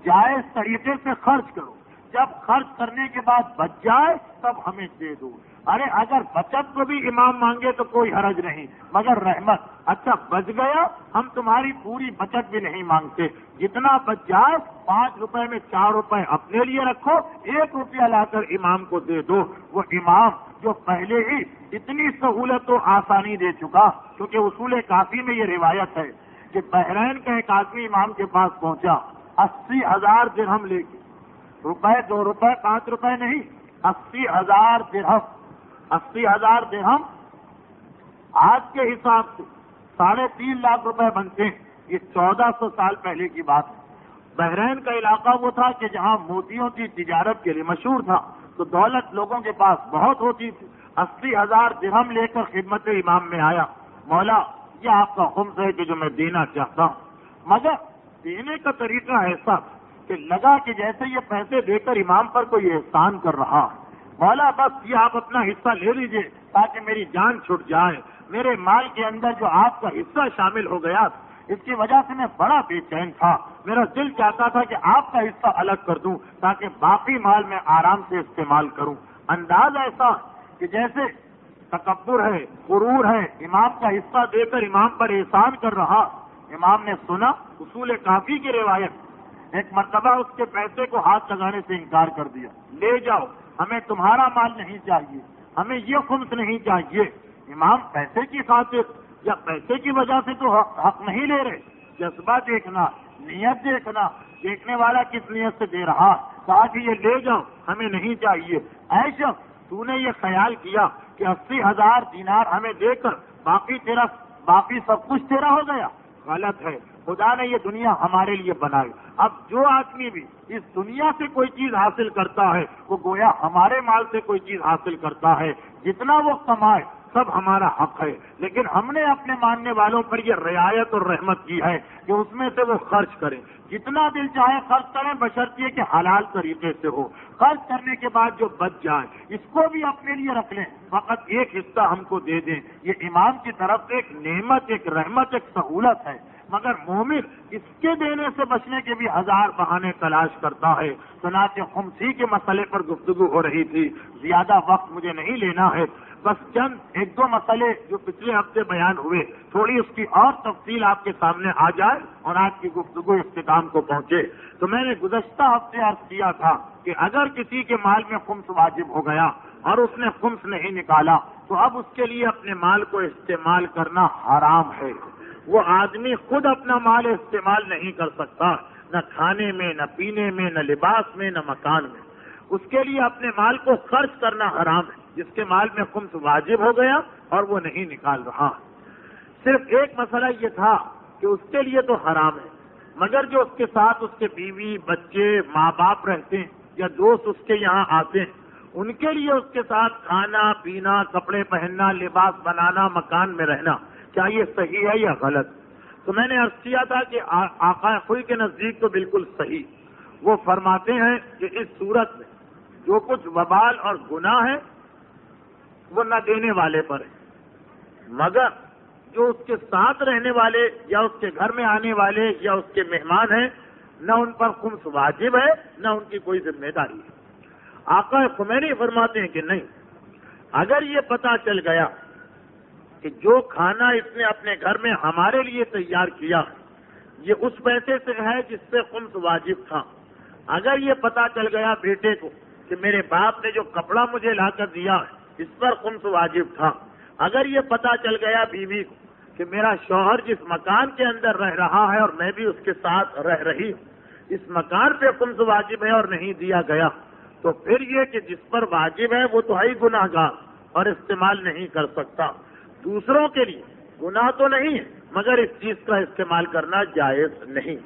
جائز طریقے سے خرچ کرو، جب خرچ کرنے کے بعد بچ جائے تب ہمیں دے دو۔ ارے اگر بچت کو بھی امام مانگے تو کوئی حرج نہیں، مگر رحمت، اچھا بچ گیا، ہم تمہاری پوری بچت بھی نہیں مانگتے، جتنا بچ جائے 5 روپے میں 4 روپے اپنے لیے رکھو، 1 روپیہ لا کر امام کو دے دو۔ وہ امام جو پہلے ہی اتنی سہولت و آسانی دے چکا، کیونکہ اصول کافی میں یہ روایت ہے کہ بحرین کا ایک آدمی امام کے پاس پہنچا 80,000 درہم لے کے، روپے 2 روپے 5 روپے نہیں، 80,000 درہم، 80,000 درہم آج کے حساب سے 3.5 لاکھ روپے بنتے ہیں۔ یہ 1400 سال پہلے کی بات ہے۔ بحرین کا علاقہ وہ تھا کہ جہاں موتیوں کی تجارت کے لیے مشہور تھا، تو دولت لوگوں کے پاس بہت ہوتی تھی۔ 80,000 درہم لے کر خدمت امام میں آیا، مولا یہ آپ کا خمس ہے کہ جو میں دینا چاہتا ہوں، مگر دینے کا طریقہ ایسا کہ لگا کہ جیسے یہ پیسے دے کر امام پر کوئی احسان کر رہا ہے۔ مولا بس یہ آپ اپنا حصہ لے لیجئے تاکہ میری جان چھٹ جائے، میرے مال کے اندر جو آپ کا حصہ شامل ہو گیا اس کی وجہ سے میں بڑا بے چین تھا، میرا دل چاہتا تھا کہ آپ کا حصہ الگ کر دوں تاکہ باقی مال میں آرام سے استعمال کروں۔ انداز ایسا کہ جیسے تکبر ہے، غرور ہے، امام کا حصہ دے کر امام پر احسان کر رہا۔ امام نے سنا، اصول کافی کی روایت، ایک مرتبہ اس کے پیسے کو ہاتھ لگانے سے انکار کر دیا، لے جاؤ، ہمیں تمہارا مال نہیں چاہیے، ہمیں یہ خمس نہیں چاہیے۔ امام پیسے کی خاطر یا پیسے کی وجہ سے تو حق نہیں لے رہے، جذبہ دیکھنا، نیت دیکھنا، دیکھنے والا کس نیت سے دے رہا، کہا کہ یہ لے جاؤ، ہمیں نہیں چاہیے۔ اے شخص، تو نے یہ خیال کیا کہ 80,000 دینار ہمیں دے کر باقی سب کچھ تیرا ہو گیا؟ غلط ہے، خدا نے یہ دنیا ہمارے لیے بنائی۔ اب جو آدمی بھی اس دنیا سے کوئی چیز حاصل کرتا ہے وہ گویا ہمارے مال سے کوئی چیز حاصل کرتا ہے، جتنا وہ کمائے سب ہمارا حق ہے، لیکن ہم نے اپنے ماننے والوں پر یہ رعایت اور رحمت کی ہے کہ اس میں سے وہ خرچ کریں، جتنا دل چاہے خرچ کریں، بشرطیے کہ حلال طریقے سے ہو۔ خرچ کرنے کے بعد جو بچ جائے اس کو بھی اپنے لیے رکھ لیں، فقط ایک حصہ ہم کو دے دیں۔ یہ امام کی طرف سے ایک نعمت، ایک رحمت، ایک سہولت ہے، مگر مومن اس کے دینے سے بچنے کے بھی 1000 بہانے تلاش کرتا ہے۔ چنانچہ خمسی کے مسئلے پر گفتگو ہو رہی تھی، زیادہ وقت مجھے نہیں لینا ہے، بس چند 1-2 مسئلے جو پچھلے ہفتے بیان ہوئے، تھوڑی اس کی اور تفصیل آپ کے سامنے آ جائے اور آج کی گفتگو اختتام کو پہنچے۔ تو میں نے گزشتہ ہفتے عرض کیا تھا کہ اگر کسی کے مال میں خمس واجب ہو گیا اور اس نے خمس نہیں نکالا تو اب اس کے لیے اپنے مال کو استعمال کرنا حرام ہے۔ وہ آدمی خود اپنا مال استعمال نہیں کر سکتا، نہ کھانے میں، نہ پینے میں، نہ لباس میں، نہ مکان میں۔ اس کے لیے اپنے مال کو خرچ کرنا حرام ہے، جس کے مال میں خمس واجب ہو گیا اور وہ نہیں نکال رہا۔ صرف ایک مسئلہ یہ تھا کہ اس کے لیے تو حرام ہے، مگر جو اس کے ساتھ اس کے بیوی، بچے، ماں باپ رہتے ہیں یا دوست اس کے یہاں آتے ہیں، ان کے لیے اس کے ساتھ کھانا پینا، کپڑے پہننا، لباس بنانا، مکان میں رہنا، کیا یہ صحیح ہے یا غلط؟ تو میں نے عرض کیا تھا کہ آقا خوئی کے نزدیک تو بالکل صحیح۔ وہ فرماتے ہیں کہ اس صورت میں جو کچھ وبال اور گناہ ہے وہ نہ دینے والے پر ہے، مگر جو اس کے ساتھ رہنے والے یا اس کے گھر میں آنے والے یا اس کے مہمان ہیں، نہ ان پر خمس واجب ہے، نہ ان کی کوئی ذمہ داری ہے۔ آقا خمینی فرماتے ہیں کہ نہیں، اگر یہ پتہ چل گیا کہ جو کھانا اس نے اپنے گھر میں ہمارے لیے تیار کیا یہ اس پیسے سے ہے جس سے خمس واجب تھا، اگر یہ پتہ چل گیا بیٹے کو کہ میرے باپ نے جو کپڑا مجھے لا کر دیا اس پر خمس واجب تھا، اگر یہ پتہ چل گیا بیوی کو کہ میرا شوہر جس مکان کے اندر رہ رہا ہے اور میں بھی اس کے ساتھ رہ رہی ہوں، اس مکان پہ خمس واجب ہے اور نہیں دیا گیا، تو پھر یہ کہ جس پر واجب ہے وہ تو ہے ہی گناہ گار اور استعمال نہیں کر سکتا۔ دوسروں کے لیے گناہ تو نہیں ہے مگر اس چیز کا استعمال کرنا جائز نہیں۔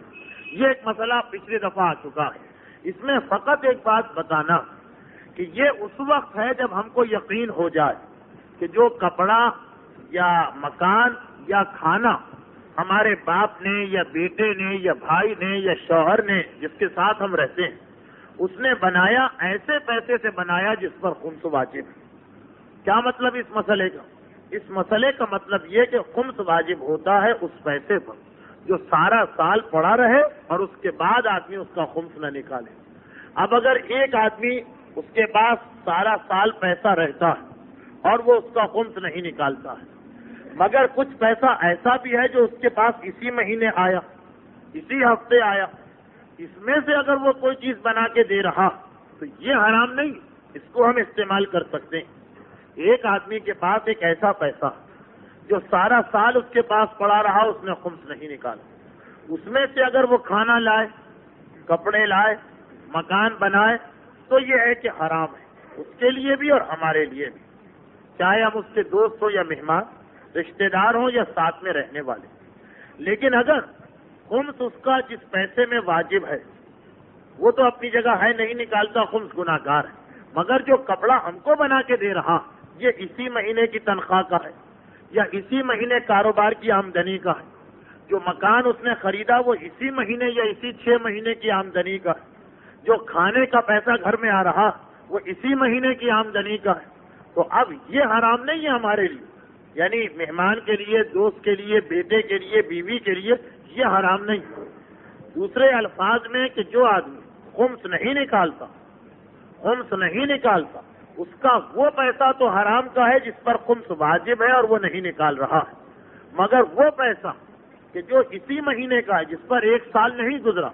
یہ ایک مسئلہ پچھلی دفعہ آ چکا ہے۔ اس میں فقط ایک بات بتانا کہ یہ اس وقت ہے جب ہم کو یقین ہو جائے کہ جو کپڑا یا مکان یا کھانا ہمارے باپ نے یا بیٹے نے یا بھائی نے یا شوہر نے جس کے ساتھ ہم رہتے ہیں اس نے بنایا، ایسے پیسے سے بنایا جس پر خمس واجب ہے۔ کیا مطلب اس مسئلے کا؟ اس مسئلے کا مطلب یہ کہ خمس واجب ہوتا ہے اس پیسے پر جو سارا سال پڑا رہے اور اس کے بعد آدمی اس کا خمس نہ نکالے۔ اب اگر ایک آدمی اس کے پاس سارا سال پیسہ رہتا ہے اور وہ اس کا خمس نہیں نکالتا ہے. مگر کچھ پیسہ ایسا بھی ہے جو اس کے پاس اسی مہینے آیا، اسی ہفتے آیا، اس میں سے اگر وہ کوئی چیز بنا کے دے رہا تو یہ حرام نہیں، اس کو ہم استعمال کر سکتے ہیں. ایک آدمی کے پاس ایک ایسا پیسہ جو سارا سال اس کے پاس پڑا رہا، اس نے خمس نہیں نکالا، اس میں سے اگر وہ کھانا لائے، کپڑے لائے، مکان بنائے تو یہ ہے کہ حرام ہے، اس کے لیے بھی اور ہمارے لیے بھی، چاہے ہم اس کے دوست ہوں یا مہمان، رشتہ دار ہوں یا ساتھ میں رہنے والے. لیکن اگر خمس اس کا جس پیسے میں واجب ہے وہ تو اپنی جگہ ہے، نہیں نکالتا، خمس گناہ گار ہے. مگر جو کپڑا ہم کو بنا کے دے رہا یہ اسی مہینے کی تنخواہ کا ہے یا اسی مہینے کاروبار کی آمدنی کا ہے، جو مکان اس نے خریدا وہ اسی مہینے یا اسی 6 مہینے کی آمدنی کا ہے، جو کھانے کا پیسہ گھر میں آ رہا وہ اسی مہینے کی آمدنی کا ہے. تو اب یہ حرام نہیں ہے ہمارے لیے، یعنی مہمان کے لیے، دوست کے لیے، بیٹے کے لیے، بیوی کے لیے یہ حرام نہیں. دوسرے الفاظ میں کہ جو آدمی خمس نہیں نکالتا، خمس نہیں نکالتا، اس کا وہ پیسہ تو حرام کا ہے جس پر خمس واجب ہے اور وہ نہیں نکال رہا ہے. مگر وہ پیسہ کہ جو اسی مہینے کا ہے، جس پر 1 سال نہیں گزرا،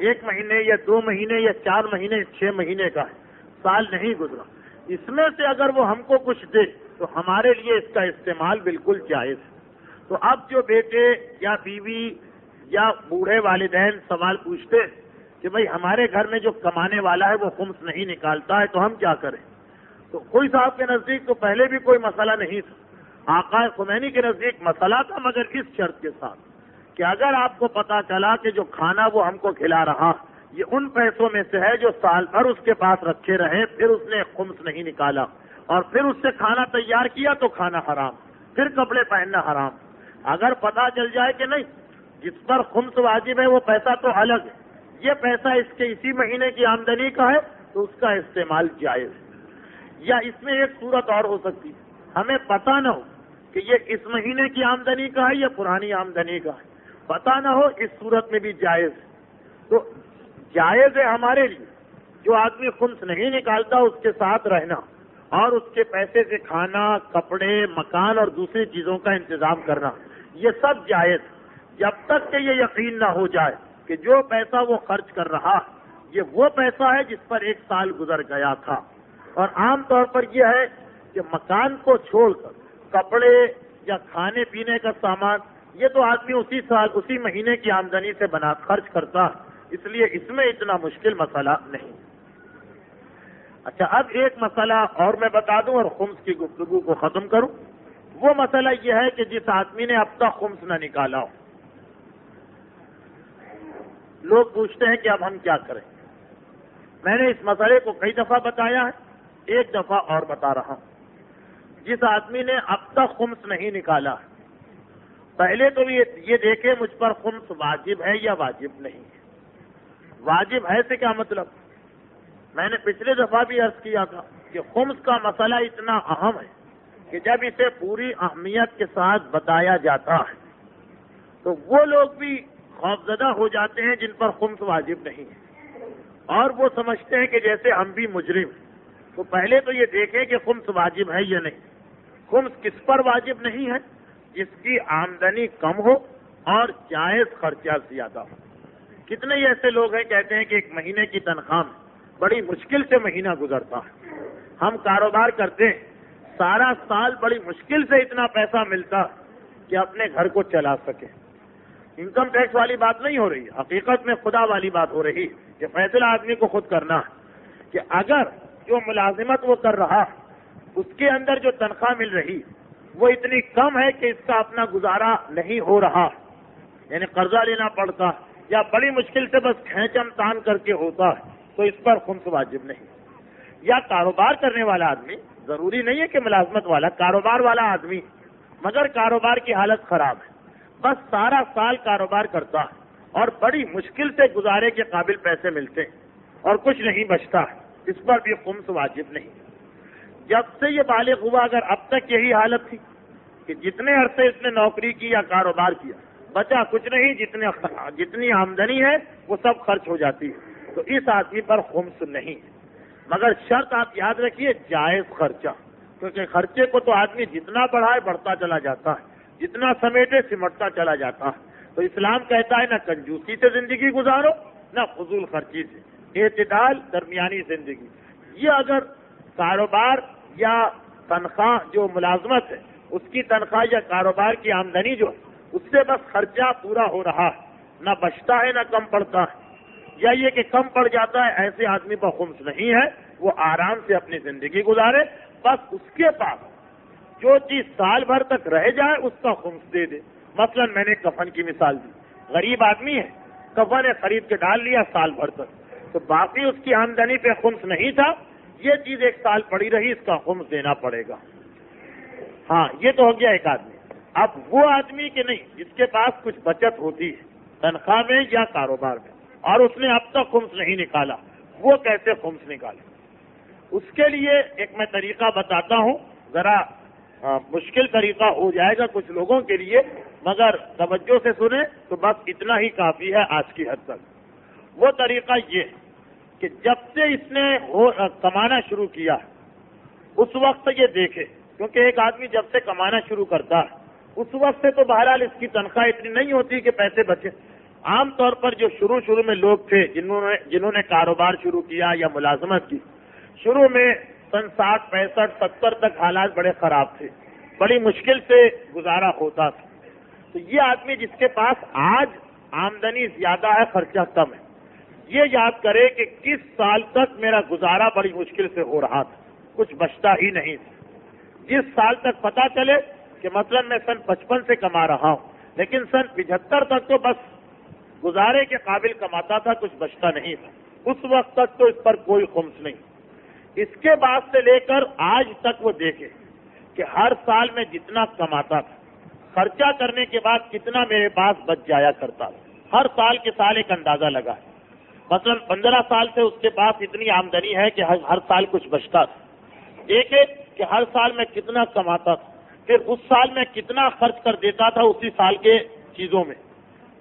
1 مہینے یا 2 مہینے یا 4 مہینے، 6 مہینے کا ہے، سال نہیں گزرا، اس میں سے اگر وہ ہم کو کچھ دے تو ہمارے لیے اس کا استعمال بالکل جائز ہے. تو اب جو بیٹے یا بیوی یا بوڑھے والدین سوال پوچھتے کہ بھئی ہمارے گھر میں جو کمانے والا ہے وہ خمس نہیں نکالتا ہے تو ہم کیا کریں؟ تو کوئی صاحب کے نزدیک تو پہلے بھی کوئی مسئلہ نہیں تھا، آقا خمینی کے نزدیک مسئلہ تھا، مگر اس شرط کے ساتھ کہ اگر آپ کو پتا چلا کہ جو کھانا وہ ہم کو کھلا رہا یہ ان پیسوں میں سے ہے جو سال بھر اس کے پاس رکھے رہے، پھر اس نے خمس نہیں نکالا اور پھر اس سے کھانا تیار کیا تو کھانا حرام، پھر کپڑے پہننا حرام. اگر پتا چل جائے کہ نہیں، جس پر خمس واجب ہے وہ پیسہ تو الگ ہے، یہ پیسہ اس کے اسی مہینے کی آمدنی کا ہے تو اس کا استعمال جائز ہے. یا اس میں ایک صورت اور ہو سکتی ہے، ہمیں پتہ نہ ہو کہ یہ اس مہینے کی آمدنی کا ہے یا پرانی آمدنی کا ہے، پتہ نہ ہو، اس صورت میں بھی جائز ہے. تو جائز ہے ہمارے لیے جو آدمی خمس نہیں نکالتا اس کے ساتھ رہنا اور اس کے پیسے سے کھانا، کپڑے، مکان اور دوسری چیزوں کا انتظام کرنا، یہ سب جائز، جب تک کہ یہ یقین نہ ہو جائے کہ جو پیسہ وہ خرچ کر رہا یہ وہ پیسہ ہے جس پر 1 سال گزر گیا تھا. اور عام طور پر یہ ہے کہ مکان کو چھوڑ کر کپڑے یا کھانے پینے کا سامان یہ تو آدمی اسی سال اسی مہینے کی آمدنی سے بنا خرچ کرتا، اس لیے اس میں اتنا مشکل مسئلہ نہیں. اچھا، اب ایک مسئلہ اور میں بتا دوں اور خمس کی گفتگو کو ختم کروں. وہ مسئلہ یہ ہے کہ جس آدمی نے اب تک خمس نہ نکالا ہو، لوگ پوچھتے ہیں کہ اب ہم کیا کریں. میں نے اس مسئلے کو کئی دفعہ بتایا ہے، ایک دفعہ اور بتا رہا ہوں. جس آدمی نے اب تک خمس نہیں نکالا، پہلے تو یہ دیکھے مجھ پر خمس واجب ہے یا واجب نہیں ہے. واجب ہے سے کیا مطلب؟ میں نے پچھلے دفعہ بھی عرض کیا تھا کہ خمس کا مسئلہ اتنا اہم ہے کہ جب اسے پوری اہمیت کے ساتھ بتایا جاتا ہے تو وہ لوگ بھی خوفزدہ ہو جاتے ہیں جن پر خمس واجب نہیں ہے، اور وہ سمجھتے ہیں کہ جیسے ہم بھی مجرم ہیں. تو پہلے تو یہ دیکھیں کہ خمس واجب ہے یا نہیں. خمس کس پر واجب نہیں ہے؟ جس کی آمدنی کم ہو اور جائز خرچہ زیادہ ہو. کتنے ہی ایسے لوگ ہیں کہتے ہیں کہ 1 مہینے کی تنخواہ میں بڑی مشکل سے مہینہ گزرتا ہے، ہم کاروبار کرتے ہیں، سارا سال بڑی مشکل سے اتنا پیسہ ملتا کہ اپنے گھر کو چلا سکے. انکم ٹیکس والی بات نہیں ہو رہی، حقیقت میں خدا والی بات ہو رہی کہ فیصلہ آدمی کو خود کرنا ہے کہ اگر جو ملازمت وہ کر رہا اس کے اندر جو تنخواہ مل رہی وہ اتنی کم ہے کہ اس کا اپنا گزارا نہیں ہو رہا، یعنی قرضہ لینا پڑتا یا بڑی مشکل سے بس کھینچم تان کر کے ہوتا ہے، تو اس پر خمس واجب نہیں. یا کاروبار کرنے والا آدمی، ضروری نہیں ہے کہ ملازمت والا، کاروبار والا آدمی مگر کاروبار کی حالت خراب ہے، بس سارا سال کاروبار کرتا ہے اور بڑی مشکل سے گزارے کے قابل پیسے ملتے ہیں اور کچھ نہیں بچتا ہے، اس پر بھی خمس واجب نہیں. جب سے یہ بالغ ہوا اگر اب تک یہی حالت تھی کہ جتنے عرصے اس نے نوکری کی یا کاروبار کیا بچا کچھ نہیں، جتنی آمدنی ہے وہ سب خرچ ہو جاتی ہے، تو اس آدمی پر خمس نہیں. مگر شرط آپ یاد رکھیے، جائز خرچہ، کیونکہ خرچے کو تو آدمی جتنا بڑھائے بڑھتا چلا جاتا ہے، جتنا سمیٹے سمٹتا چلا جاتا ہے۔ تو اسلام کہتا ہے نہ کنجوسی سے زندگی گزارو نہ فضول خرچی سے، اعتدال، درمیانی زندگی۔ یہ اگر کاروبار یا تنخواہ جو ملازمت ہے اس کی تنخواہ یا کاروبار کی آمدنی جو ہے اس سے بس خرچہ پورا ہو رہا ہے، نہ بچتا ہے نہ کم پڑتا ہے، یا یہ کہ کم پڑ جاتا ہے، ایسے آدمی پر خمس نہیں ہے، وہ آرام سے اپنی زندگی گزارے، بس اس کے پاس جو چیز سال بھر تک رہ جائے اس کا خمس دے دے۔ مثلا میں نے کفن کی مثال دی، غریب آدمی ہے، کفن خرید کے ڈال لیا سال بھر تک، تو باقی اس کی آمدنی پہ خمس نہیں تھا، یہ چیز ایک سال پڑی رہی، اس کا خمس دینا پڑے گا۔ ہاں، یہ تو ہو گیا ایک آدمی۔ اب وہ آدمی کہ نہیں جس کے پاس کچھ بچت ہوتی ہے تنخواہ میں یا کاروبار میں اور اس نے اب تک خمس نہیں نکالا، وہ کیسے خمس نکالے؟ اس کے لیے ایک میں طریقہ بتاتا ہوں، ذرا مشکل طریقہ ہو جائے گا کچھ لوگوں کے لیے، مگر توجہ سے سنیں تو بس اتنا ہی کافی ہے آج کی حد تک۔ وہ طریقہ یہ کہ جب سے اس نے کمانا شروع کیا اس وقت یہ دیکھے، کیونکہ ایک آدمی جب سے کمانا شروع کرتا ہے اس وقت سے تو بہرحال اس کی تنخواہ اتنی نہیں ہوتی کہ پیسے بچے۔ عام طور پر جو شروع میں لوگ تھے جنہوں نے کاروبار شروع کیا یا ملازمت کی، شروع میں سن 60 65 70 تک حالات بڑے خراب تھے، بڑی مشکل سے گزارا ہوتا تھا۔ تو یہ آدمی جس کے پاس آج آمدنی زیادہ ہے خرچہ کم ہے، یہ یاد کرے کہ کس سال تک میرا گزارا بڑی مشکل سے ہو رہا تھا، کچھ بچتا ہی نہیں تھا۔ جس سال تک پتا چلے کہ مثلا میں سن 55 سے کما رہا ہوں لیکن سن 75 تک تو بس گزارے کے قابل کماتا تھا، کچھ بچتا نہیں تھا، اس وقت تک تو اس پر کوئی خمس نہیں۔ اس کے بعد سے لے کر آج تک وہ دیکھے کہ ہر سال میں جتنا کماتا تھا خرچہ کرنے کے بعد کتنا میرے پاس بچ جایا کرتا تھا، ہر سال کے سال ایک اندازہ لگا ہے۔ مثلا 15 سال سے اس کے پاس اتنی آمدنی ہے کہ ہر سال کچھ بچتا تھا، دیکھے کہ ہر سال میں کتنا کماتا تھا، پھر اس سال میں کتنا خرچ کر دیتا تھا اسی سال کے چیزوں میں،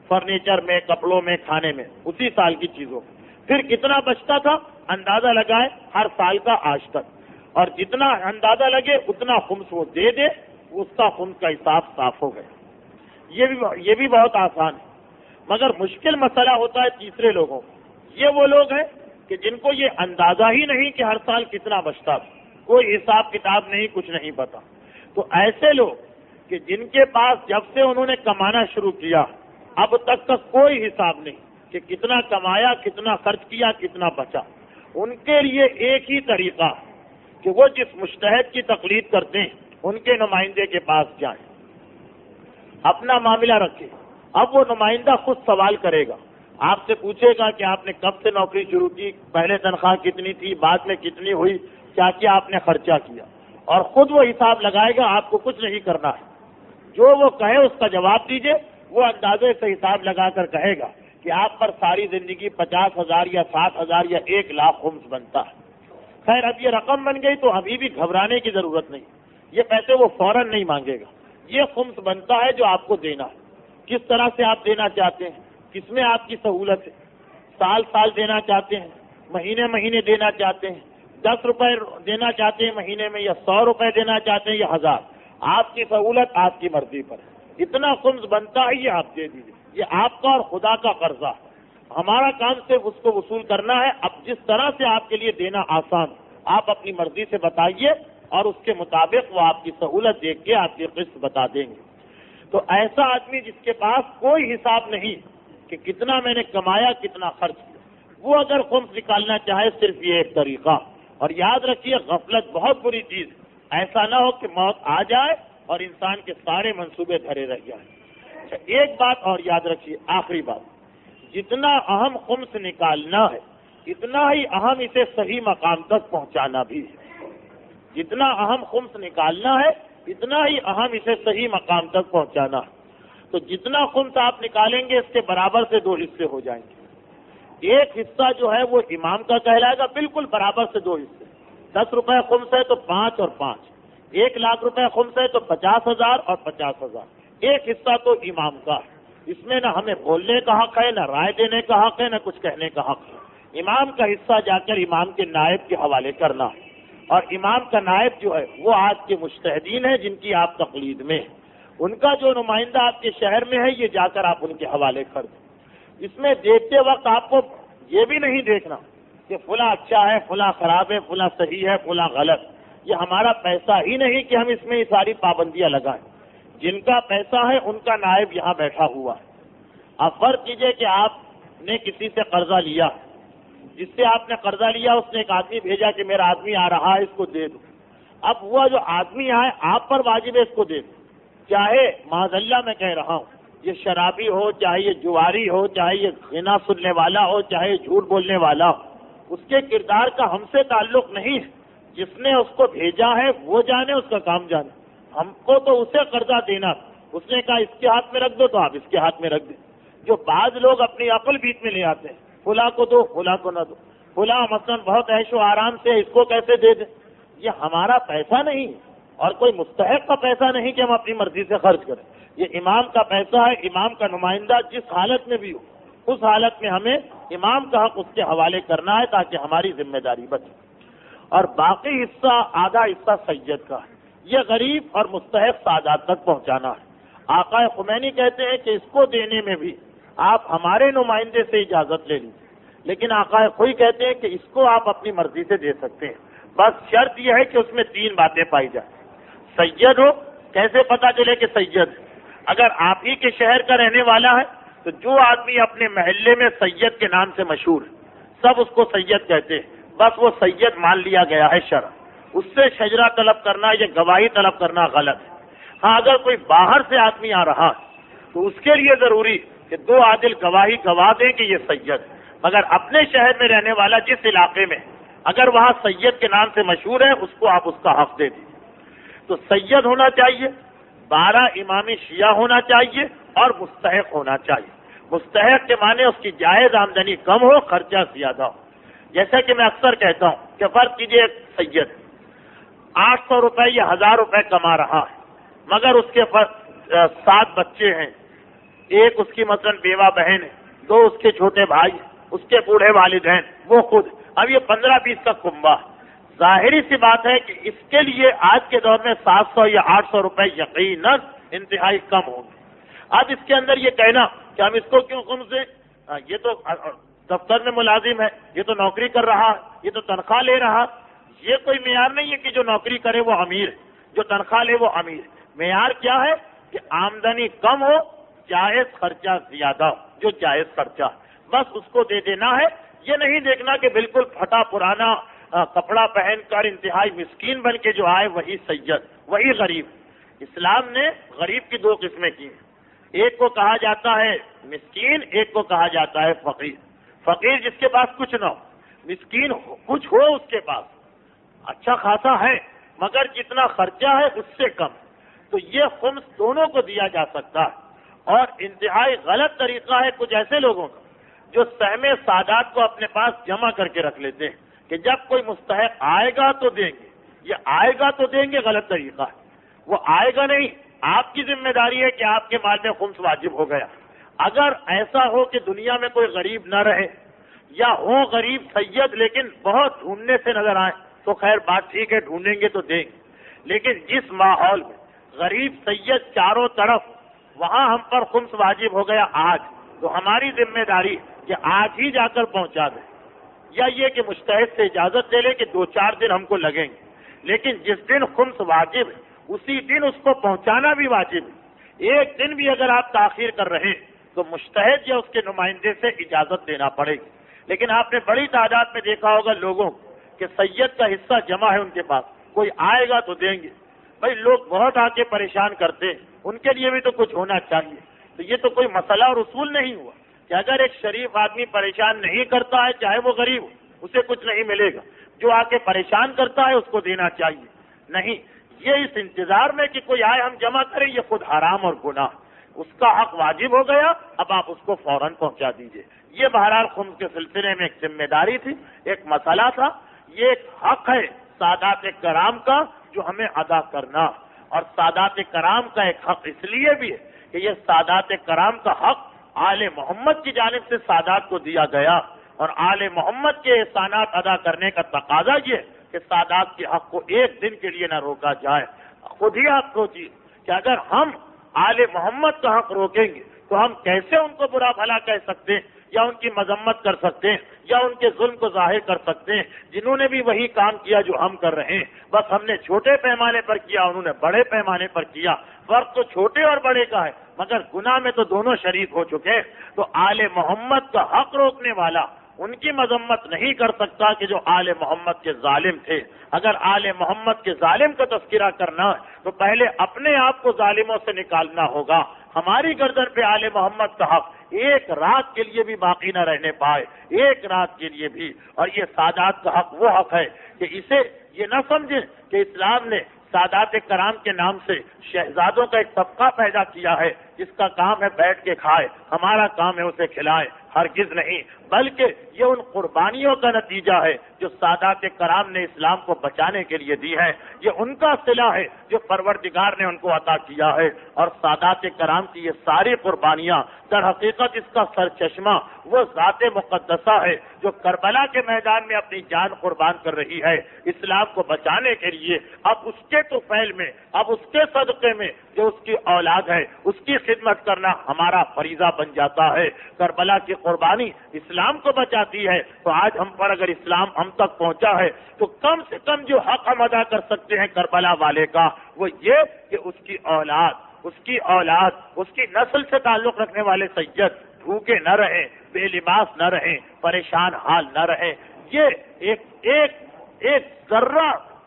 فرنیچر میں، کپڑوں میں، کھانے میں، اسی سال کی چیزوں میں، پھر کتنا بچتا تھا اندازہ لگائے ہر سال کا آج تک، اور جتنا اندازہ لگے اتنا خمس وہ دے دے، اس کا خمس کا حساب صاف ہو گیا۔ یہ بھی بہت آسان ہے، مگر مشکل مسئلہ ہوتا ہے تیسرے لوگوں کو۔ یہ وہ لوگ ہیں کہ جن کو یہ اندازہ ہی نہیں کہ ہر سال کتنا بچتا تھا، کوئی حساب کتاب نہیں، کچھ نہیں پتا۔ تو ایسے لوگ کہ جن کے پاس جب سے انہوں نے کمانا شروع کیا اب تک کا کوئی حساب نہیں کہ کتنا کمایا، کتنا خرچ کیا، کتنا بچا، ان کے لیے ایک ہی طریقہ کہ وہ جس مجتہد کی تقلید کرتے ہیں ان کے نمائندے کے پاس جائیں، اپنا معاملہ رکھیں۔ اب وہ نمائندہ خود سوال کرے گا، آپ سے پوچھے گا کہ آپ نے کب سے نوکری شروع کی، پہلے تنخواہ کتنی تھی، بعد میں کتنی ہوئی، کیا کیا آپ نے خرچہ کیا، اور خود وہ حساب لگائے گا، آپ کو کچھ نہیں کرنا ہے۔ جو وہ کہے اس کا جواب دیجئے، وہ اندازے سے حساب لگا کر کہے گا کہ آپ پر ساری زندگی 50,000 یا 60,000 یا 1 لاکھ خمس بنتا ہے۔ خیر اب یہ رقم بن گئی تو ابھی بھی گھبرانے کی ضرورت نہیں، یہ پیسے وہ فوراً نہیں مانگے گا، یہ خمس بنتا ہے جو آپ کو دینا ہے۔ کس طرح سے آپ دینا چاہتے ہیں، کس میں آپ کی سہولت ہے، سال دینا چاہتے ہیں، مہینے دینا چاہتے ہیں، 10 روپے دینا چاہتے ہیں مہینے میں، یا 100 روپے دینا چاہتے ہیں، یا 1000، آپ کی سہولت آپ کی مرضی پر ہے۔ اتنا خمس بنتا ہے یہ آپ دے دیجیے، یہ آپ کا اور خدا کا قرضہ، ہمارا کام صرف اس کو وصول کرنا ہے۔ اب جس طرح سے آپ کے لیے دینا آسان، آپ اپنی مرضی سے بتائیے اور اس کے مطابق وہ آپ کی سہولت دیکھ کے آپ کی قسط بتا دیں گے۔ تو ایسا آدمی جس کے پاس کوئی حساب نہیں کہ کتنا میں نے کمایا، کتنا خرچ کیا، وہ اگر خمس نکالنا چاہے صرف یہ ایک طریقہ۔ اور یاد رکھیے غفلت بہت بری چیز، ایسا نہ ہو کہ موت آ جائے اور انسان کے سارے منصوبے دھرے رہ جائیں۔ اچھا ایک بات اور یاد رکھیے، آخری بات، جتنا اہم خمس نکالنا ہے اتنا ہی اہم اسے صحیح مقام تک پہنچانا بھی ہے۔ جتنا اہم خمس نکالنا ہے اتنا ہی اہم اسے صحیح مقام تک پہنچانا ہے۔ تو جتنا خمس آپ نکالیں گے اس کے برابر سے 2 حصے ہو جائیں گے۔ ایک حصہ جو ہے وہ امام کا کہلائے گا، بالکل برابر سے 2 حصے۔ 10 روپے خمس ہے تو 5 اور 5، 1 لاکھ روپے خمس ہے تو 50,000 اور 50,000۔ ایک حصہ تو امام کا ہے، اس میں نہ ہمیں بولنے کا حق ہے، نہ رائے دینے کا حق ہے، نہ کچھ کہنے کا حق ہے۔ امام کا حصہ جا کر امام کے نائب کے حوالے کرنا ہے، اور امام کا نائب جو ہے وہ آج کے مجتہدین ہیں جن کی آپ تقلید میں ہیں، ان کا جو نمائندہ آپ کے شہر میں ہے یہ جا کر آپ ان کے حوالے کر دیں۔ اس میں دیکھتے وقت آپ کو یہ بھی نہیں دیکھنا کہ فلاں اچھا ہے، فلاں خراب ہے، فلاں صحیح ہے، فلاں غلط۔ یہ ہمارا پیسہ ہی نہیں کہ ہم اس میں یہ ساری پابندیاں لگائیں۔ جن کا پیسہ ہے ان کا نائب یہاں بیٹھا ہوا ہے۔ اب فرض کیجئے کہ آپ نے کسی سے قرضہ لیا، جس سے آپ نے قرضہ لیا اس نے ایک آدمی بھیجا کہ میرا آدمی آ رہا ہے، اس کو دے دو۔ اب وہ جو آدمی آئے آپ پر واجب ہے اس کو دے دو، چاہے معاذ اللہ میں کہہ رہا ہوں یہ شرابی ہو، چاہے یہ جواری ہو، چاہے یہ غنا سننے والا ہو، چاہے یہ جھوٹ بولنے والا ہو، اس کے کردار کا ہم سے تعلق نہیں ہے۔ جس نے اس کو بھیجا ہے وہ جانے، اس کا کام جانے۔ ہم کو تو اسے قرضہ دینا، اس نے کہا اس کے ہاتھ میں رکھ دو تو آپ اس کے ہاتھ میں رکھ دیں۔ جو بعض لوگ اپنی عقل بیچ میں لے آتے ہیں، فلاں کو دو، فلاں کو نہ دو، فلاں مثلا بہت عیش و آرام سے، اس کو کیسے دے دیں؟ یہ ہمارا پیسہ نہیں اور کوئی مستحق کا پیسہ نہیں کہ ہم اپنی مرضی سے خرچ کریں۔ یہ امام کا پیسہ ہے، امام کا نمائندہ جس حالت میں بھی ہو اس حالت میں ہمیں امام کا حق اس کے حوالے کرنا ہے تاکہ ہماری ذمہ داری بچے۔ اور باقی حصہ، آدھا حصہ سید کا ہے، یہ غریب اور مستحق سادات تک پہنچانا ہے۔ آقا خمینی کہتے ہیں کہ اس کو دینے میں بھی آپ ہمارے نمائندے سے اجازت لے لیجیے، لیکن آقا خوئی کہتے ہیں کہ اس کو آپ اپنی مرضی سے دے سکتے ہیں، بس شرط یہ ہے کہ اس میں 3 باتیں پائی جائیں۔ سید ہو، کیسے پتا چلے کہ سید ہے؟ اگر آپ ہی کے شہر کا رہنے والا ہے تو جو آدمی اپنے محلے میں سید کے نام سے مشہور ہے سب اس کو سید کہتے ہیں، بس وہ سید مان لیا گیا ہے شرع۔ اس سے شجرہ طلب کرنا یا گواہی طلب کرنا غلط ہے۔ ہاں اگر کوئی باہر سے آدمی آ رہا ہے تو اس کے لیے ضروری کہ 2 عادل گواہی گواہ دیں کہ یہ سید ہے، مگر اپنے شہر میں رہنے والا جس علاقے میں اگر وہاں سید کے نام سے مشہور ہے اس کو آپ اس کا حق دے دیجیے۔ تو سید ہونا چاہیے، 12 امامی شیعہ ہونا چاہیے اور مستحق ہونا چاہیے۔ مستحق کے معنی اس کی جائز آمدنی کم ہو، خرچہ زیادہ ہو۔ جیسا کہ میں اکثر کہتا ہوں کہ فرض کیجیے ایک سید 800 روپے یا 1000 روپے کما رہا ہے، مگر اس کے 7 بچے ہیں، ایک اس کی مثلا بیوہ بہن ہے، 2 اس کے چھوٹے بھائی، اس کے بوڑھے والدین، وہ خود، اب یہ 15-20 کا کنبہ۔ ظاہری سی بات ہے کہ اس کے لیے آج کے دور میں 700 یا 800 روپے یقیناً انتہائی کم ہوں گے۔ اب اس کے اندر یہ کہنا کہ ہم اس کو کیوں کم سے، یہ تو دفتر میں ملازم ہے، یہ تو نوکری کر رہا ہے، یہ تو تنخواہ لے رہا، یہ کوئی معیار نہیں ہے کہ جو نوکری کرے وہ امیر ہے، جو تنخواہ لے وہ امیر ہے۔ معیار کیا ہے کہ آمدنی کم ہو، جائز خرچہ زیادہ ہو، جو جائز خرچہ بس اس کو دے دینا ہے۔ یہ نہیں دیکھنا کہ بالکل پھٹا پرانا کپڑا پہن کر انتہائی مسکین بن کے جو آئے وہی سید، وہی غریب۔ اسلام نے غریب کی 2 قسمیں کی ہیں، ایک کو کہا جاتا ہے مسکین، ایک کو کہا جاتا ہے فقیر۔ فقیر جس کے پاس کچھ نہ ہو، مسکین کچھ ہو اس کے پاس، اچھا خاصا ہے مگر جتنا خرچہ ہے اس سے کم، تو یہ خمس دونوں کو دیا جا سکتا ہے۔ اور انتہائی غلط طریقہ ہے کچھ ایسے لوگوں کا جو سہم سادات کو اپنے پاس جمع کر کے رکھ لیتے ہیں کہ جب کوئی مستحق آئے گا تو دیں گے، یہ آئے گا تو دیں گے، غلط طریقہ ہے۔ وہ آئے گا نہیں، آپ کی ذمہ داری ہے کہ آپ کے مال میں خمس واجب ہو گیا۔ اگر ایسا ہو کہ دنیا میں کوئی غریب نہ رہے یا ہو غریب سید لیکن بہت ڈھونڈنے سے نظر آئے تو خیر بات ٹھیک ہے، ڈھونڈیں گے تو دیں گے، لیکن جس ماحول میں غریب سید چاروں طرف، وہاں ہم پر خمس واجب ہو گیا آج، تو ہماری ذمہ داری کہ آج ہی جا کر پہنچا دیں، یا یہ کہ مجتہد سے اجازت لے لیں کہ 2-4 دن ہم کو لگیں گے، لیکن جس دن خمس واجب ہے اسی دن اس کو پہنچانا بھی واجب ہے۔ ایک دن بھی اگر آپ تاخیر کر رہے ہیں تو مجتہد یا اس کے نمائندے سے اجازت لینا پڑے گی۔ لیکن آپ نے بڑی تعداد میں دیکھا ہوگا لوگوں کہ سید کا حصہ جمع ہے ان کے پاس، کوئی آئے گا تو دیں گے۔ بھائی لوگ بہت آ کے پریشان کرتے ہیں، ان کے لیے بھی تو کچھ ہونا چاہیے۔ تو یہ تو کوئی مسئلہ اور اصول نہیں ہوا کہ اگر ایک شریف آدمی پریشان نہیں کرتا ہے چاہے وہ غریب ہو، اسے کچھ نہیں ملے گا، جو آ کے پریشان کرتا ہے اس کو دینا چاہیے۔ نہیں، یہ اس انتظار میں کہ کوئی آئے ہم جمع کریں، یہ خود حرام اور گناہ، اس کا حق واجب ہو گیا، اب آپ اس کو فوراً پہنچا دیجئے۔ یہ بہرحال خمس کے سلسلے میں ایک ذمہ داری تھی، ایک مسئلہ تھا، یہ ایک حق ہے سادات کرام کا جو ہمیں ادا کرنا، اور سادات کرام کا ایک حق اس لیے بھی ہے کہ یہ سادات کرام کا حق آل محمد کی جانب سے سادات کو دیا گیا، اور آل محمد کے احسانات ادا کرنے کا تقاضا یہ کہ سادات کے حق کو ایک دن کے لیے نہ روکا جائے. خود ہی آپ سوچیے کہ اگر ہم آل محمد کا حق روکیں گے تو ہم کیسے ان کو برا بھلا کہہ سکتے ہیں یا ان کی مذمت کر سکتے ہیں یا ان کے ظلم کو ظاہر کر سکتے ہیں جنہوں نے بھی وہی کام کیا جو ہم کر رہے ہیں. بس ہم نے چھوٹے پیمانے پر کیا، انہوں نے بڑے پیمانے پر کیا. فرق تو چھوٹے اور بڑے کا ہے مگر گناہ میں تو دونوں شریک ہو چکے. تو آل محمد کا حق روکنے والا ان کی مذمت نہیں کر سکتا کہ جو آل محمد کے ظالم تھے. اگر آل محمد کے ظالم کا تذکرہ کرنا ہے تو پہلے اپنے آپ کو ظالموں سے نکالنا ہوگا. ہماری گردن پہ آل محمد کا حق ایک رات کے لیے بھی باقی نہ رہنے پائے، ایک رات کے لیے بھی. اور یہ سادات کا حق وہ حق ہے کہ اسے یہ نہ سمجھیں کہ اسلام نے سادات کرام کے نام سے شہزادوں کا ایک طبقہ پیدا کیا ہے جس کا کام ہے بیٹھ کے کھائے، ہمارا کام ہے اسے کھلائے. ہرگز نہیں، بلکہ یہ ان قربانیوں کا نتیجہ ہے جو سادات کرام نے اسلام کو بچانے کے لیے دی ہے. یہ ان کا صلہ ہے جو پروردگار نے ان کو عطا کیا ہے. اور سادات کرام کی یہ ساری قربانیاں در حقیقت اس کا سرچشمہ وہ ذات مقدسہ ہے جو کربلا کے میدان میں اپنی جان قربان کر رہی ہے اسلام کو بچانے کے لیے. اب اس کے طفیل میں، اب اس کے صدقے میں جو اس کی اولاد ہے اس کی خدمت کرنا ہمارا فریضہ بن جاتا ہے. کربلا کی قربانی اسلام کو بچاتی ہے. تو آج ہم پر اگر اسلام ہم تک پہنچا ہے تو کم سے کم جو حق ہم ادا کر سکتے ہیں کربلا والے کا وہ یہ کہ اس کی اولاد اس کی نسل سے تعلق رکھنے والے سید بھوکے نہ رہیں، بے لباس نہ رہیں، پریشان حال نہ رہیں. یہ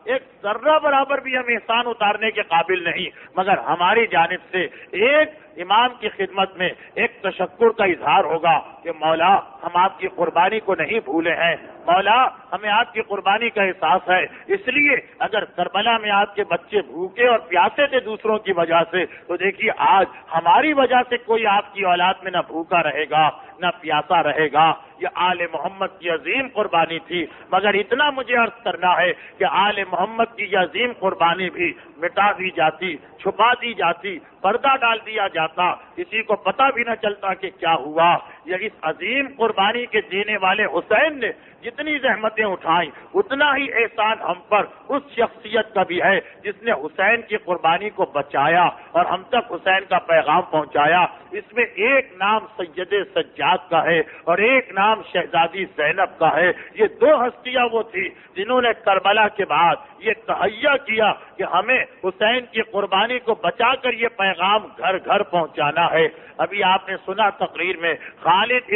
ایک ذرہ برابر بھی ہم احسان اتارنے کے قابل نہیں، مگر ہماری جانب سے ایک امام کی خدمت میں ایک تشکر کا اظہار ہوگا کہ مولا ہم آپ کی قربانی کو نہیں بھولے ہیں، مولا ہمیں آپ کی قربانی کا احساس ہے. اس لیے اگر کربلا میں آپ کے بچے بھوکے اور پیاسے تھے دوسروں کی وجہ سے، تو دیکھیے آج ہماری وجہ سے کوئی آپ کی اولاد میں نہ بھوکا رہے گا نہ پیاسا رہے گا. یہ آل محمد کی عظیم قربانی تھی. مگر اتنا مجھے عرض کرنا ہے کہ آل محمد کی یہ عظیم قربانی بھی مٹا دی جاتی، چھپا دی جاتی، پردہ ڈال دیا جاتا، کسی کو پتہ بھی نہ چلتا کہ کیا ہوا. یہ اس عظیم قربانی کے دینے والے حسین نے جتنی زحمتیں اٹھائیں اتنا ہی احسان ہم پر اس شخصیت کا بھی ہے جس نے حسین کی قربانی کو بچایا اور ہم تک حسین کا پیغام پہنچایا. اس میں ایک نام سید سجاد کا ہے اور ایک نام شہزادی زینب کا ہے. یہ دو ہستیاں وہ تھی جنہوں نے کربلا کے بعد یہ تہیہ کیا کہ ہمیں حسین کی قربانی کو بچا کر یہ پیغام گھر گھر پہنچانا ہے. ابھی آپ نے سنا تقریر میں خالد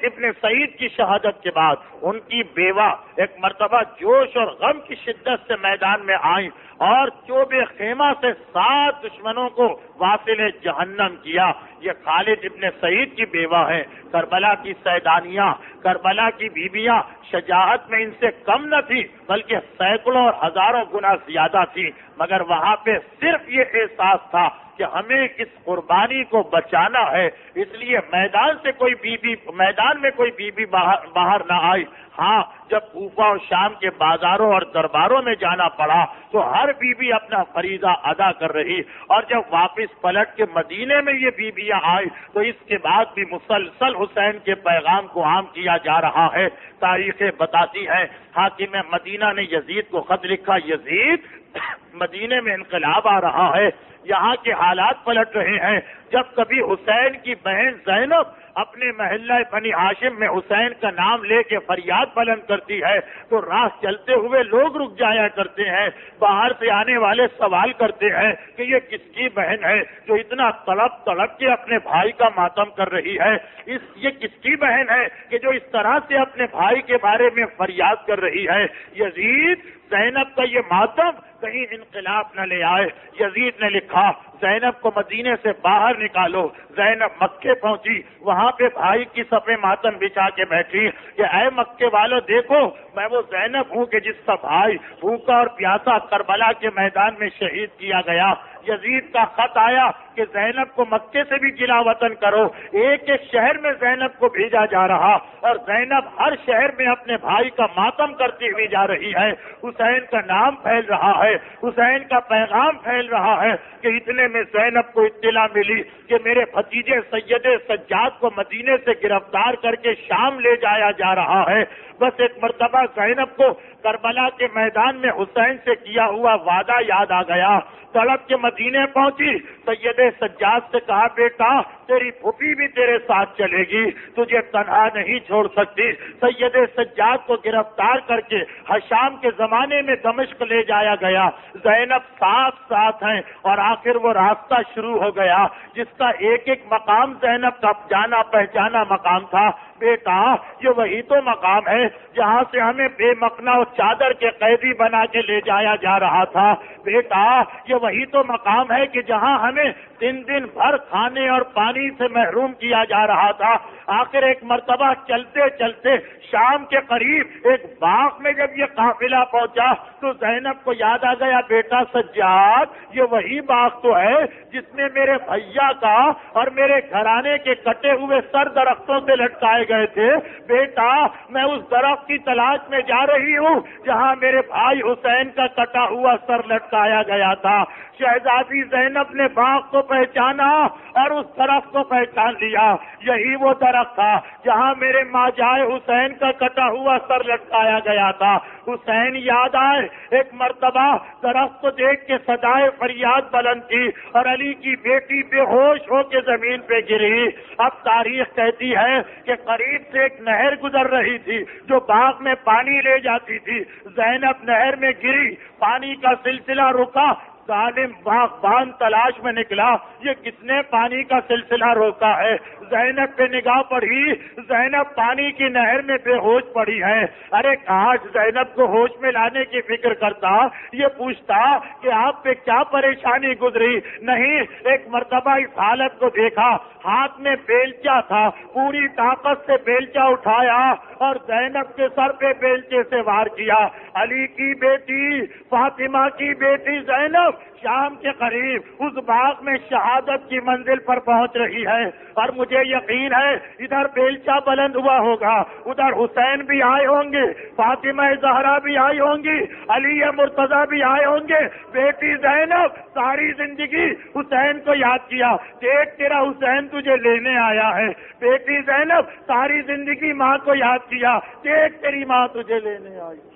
ابن سعید کی شہادت کے بعد ان کی بیوہ ایک مرتبہ جوش اور غم کی شدت سے میدان میں آئیں اور چوبے خیمہ سے 7 دشمنوں کو واصل جہنم کیا. یہ خالد ابن سعید کی بیوہ ہیں. کربلا کی سیدانیاں، کربلا کی بیویاں شجاعت میں ان سے کم نہ تھی بلکہ سینکڑوں اور ہزاروں گنا زیادہ تھی. مگر وہاں پہ صرف یہ احساس تھا کہ ہمیں اس قربانی کو بچانا ہے. اس لیے میدان میں کوئی بی بی باہر نہ آئی. ہاں جب کوفہ اور شام کے بازاروں اور درباروں میں جانا پڑا تو ہر بی بی اپنا فریضہ ادا کر رہی. اور جب واپس پلٹ کے مدینے میں یہ بیویاں آئی تو اس کے بعد بھی مسلسل حسین کے پیغام کو عام کیا جا رہا ہے. تاریخیں بتاتی ہیں حاکم مدینہ نے یزید کو خط لکھا، یزید مدینے میں انقلاب آ رہا ہے، یہاں کے حالات پلٹ رہے ہیں. جب کبھی حسین کی بہن زینب اپنے محلہ بنی ہاشم میں حسین کا نام لے کے فریاد بلند کرتی ہے تو راہ چلتے ہوئے لوگ رک جایا کرتے ہیں. باہر سے آنے والے سوال کرتے ہیں کہ یہ کس کی بہن ہے جو اتنا تڑپ کے اپنے بھائی کا ماتم کر رہی ہے. یہ کس کی بہن ہے کہ جو اس طرح سے اپنے بھائی کے بارے میں فریاد کر رہی ہے. یزید زینب کا یہ ماتم کہیں انقلاب نہ لے آئے. یزید نے لکھا زینب کو مدینے سے باہر نکالو. زینب مکے پہنچی، وہاں پہ بھائی کی صفے ماتم بچھا کے بیٹھی کہ اے مکے والو دیکھو میں وہ زینب ہوں کہ جس کا بھائی بھوکا اور پیاسا کربلا کے میدان میں شہید کیا گیا. یزید کا خط آیا کہ زینب کو مکے سے بھی جلا وطن کرو، ایک ایک شہر میں زینب کو بھیجا جا رہا اور زینب ہر شہر میں اپنے بھائی کا ماتم کرتی ہوئی جا رہی ہے، حسین کا نام پھیل رہا ہے، حسین کا پیغام پھیل رہا ہے کہ اتنے میں زینب کو اطلاع ملی کہ میرے بھتیجے سید سجاد کو مدینے سے گرفتار کر کے شام لے جایا جا رہا ہے۔ بس ایک مرتبہ زینب کو کربلا کے میدان میں حسین سے کیا ہوا وعدہ یاد آ گیا، تڑپ کے مدینے پہنچی، سید سجاد سے کہا بیٹا تیری پھوپھی بھی تیرے ساتھ چلے گی، تجھے تنہا نہیں چھوڑ سکتی۔ سید سجاد کو گرفتار کر کے حشام کے زمانے میں دمشق لے جایا گیا، زینب ساتھ ہیں اور آخر وہ راستہ شروع ہو گیا جس کا ایک ایک مقام زینب کا جانا پہچانا مقام تھا۔ بیٹا یہ وہی تو مقام ہے جہاں سے ہمیں بے مکنا اور چادر کے قیدی بنا کے لے جایا جا رہا تھا، بیٹا یہ وہی تو مقام ہے کہ جہاں ہمیں دن بھر کھانے اور پانی سے محروم کیا جا رہا تھا۔ آخر ایک مرتبہ چلتے چلتے شام کے قریب ایک باغ میں جب یہ قافلہ پہنچا تو زینب کو یاد آ گیا، بیٹا سجاد یہ وہی باغ تو ہے جس میں میرے بھیا کا اور میرے گھرانے کے کٹے ہوئے سر درختوں سے لٹکائے گئے تھے، بیٹا میں اس درخت کی تلاش میں جا رہی ہوں جہاں میرے بھائی حسین کا کٹا ہوا سر لٹکایا گیا تھا۔ شہزادی زینب نے باغ کو پہچانا اور اس درخت کو پہچان لیا، یہی وہ درخت تھا جہاں میرے ماجائے حسین کا کٹا ہوا سر لٹکایا گیا تھا۔ حسین یاد آئے، ایک مرتبہ درخت کو دیکھ کے صدائے فریاد بلند کی اور علی کی بیٹی بے ہوش ہو کے زمین پہ گری۔ اب تاریخ کہتی ہے کہ قریب سے ایک نہر گزر رہی تھی جو باغ میں پانی لے جاتی تھی، زینب نہر میں گری، پانی کا سلسلہ رکا، ظالم باغبان تلاش میں نکلا یہ کس نے پانی کا سلسلہ روکا ہے۔ زینب پہ نگاہ پڑی، زینب پانی کی نہر میں بے ہوش پڑی ہے۔ ارے کاش زینب کو ہوش میں لانے کی فکر کرتا، یہ پوچھتا کہ آپ پہ کیا پریشانی گزری۔ نہیں، ایک مرتبہ اس حالت کو دیکھا، ہاتھ میں بیلچہ تھا، پوری طاقت سے بیلچہ اٹھایا اور زینب کے سر پہ بیلچے سے وار کیا۔ علی کی بیٹی، فاطمہ کی بیٹی زینب شام کے قریب اس باغ میں شہادت کی منزل پر پہنچ رہی ہے اور مجھے یقین ہے ادھر بیلچہ بلند ہوا ہوگا، ادھر حسین بھی آئے ہوں گے، فاطمہ زہرا بھی آئی ہوں گی، علی مرتضیٰ بھی آئے ہوں گے۔ بیٹی زینب ساری زندگی حسین کو یاد کیا، دیکھ تیرا حسین تجھے لینے آیا ہے۔ بیٹی زینب ساری زندگی ماں کو یاد کیا، دیکھ تیری ماں تجھے لینے آئی ہے۔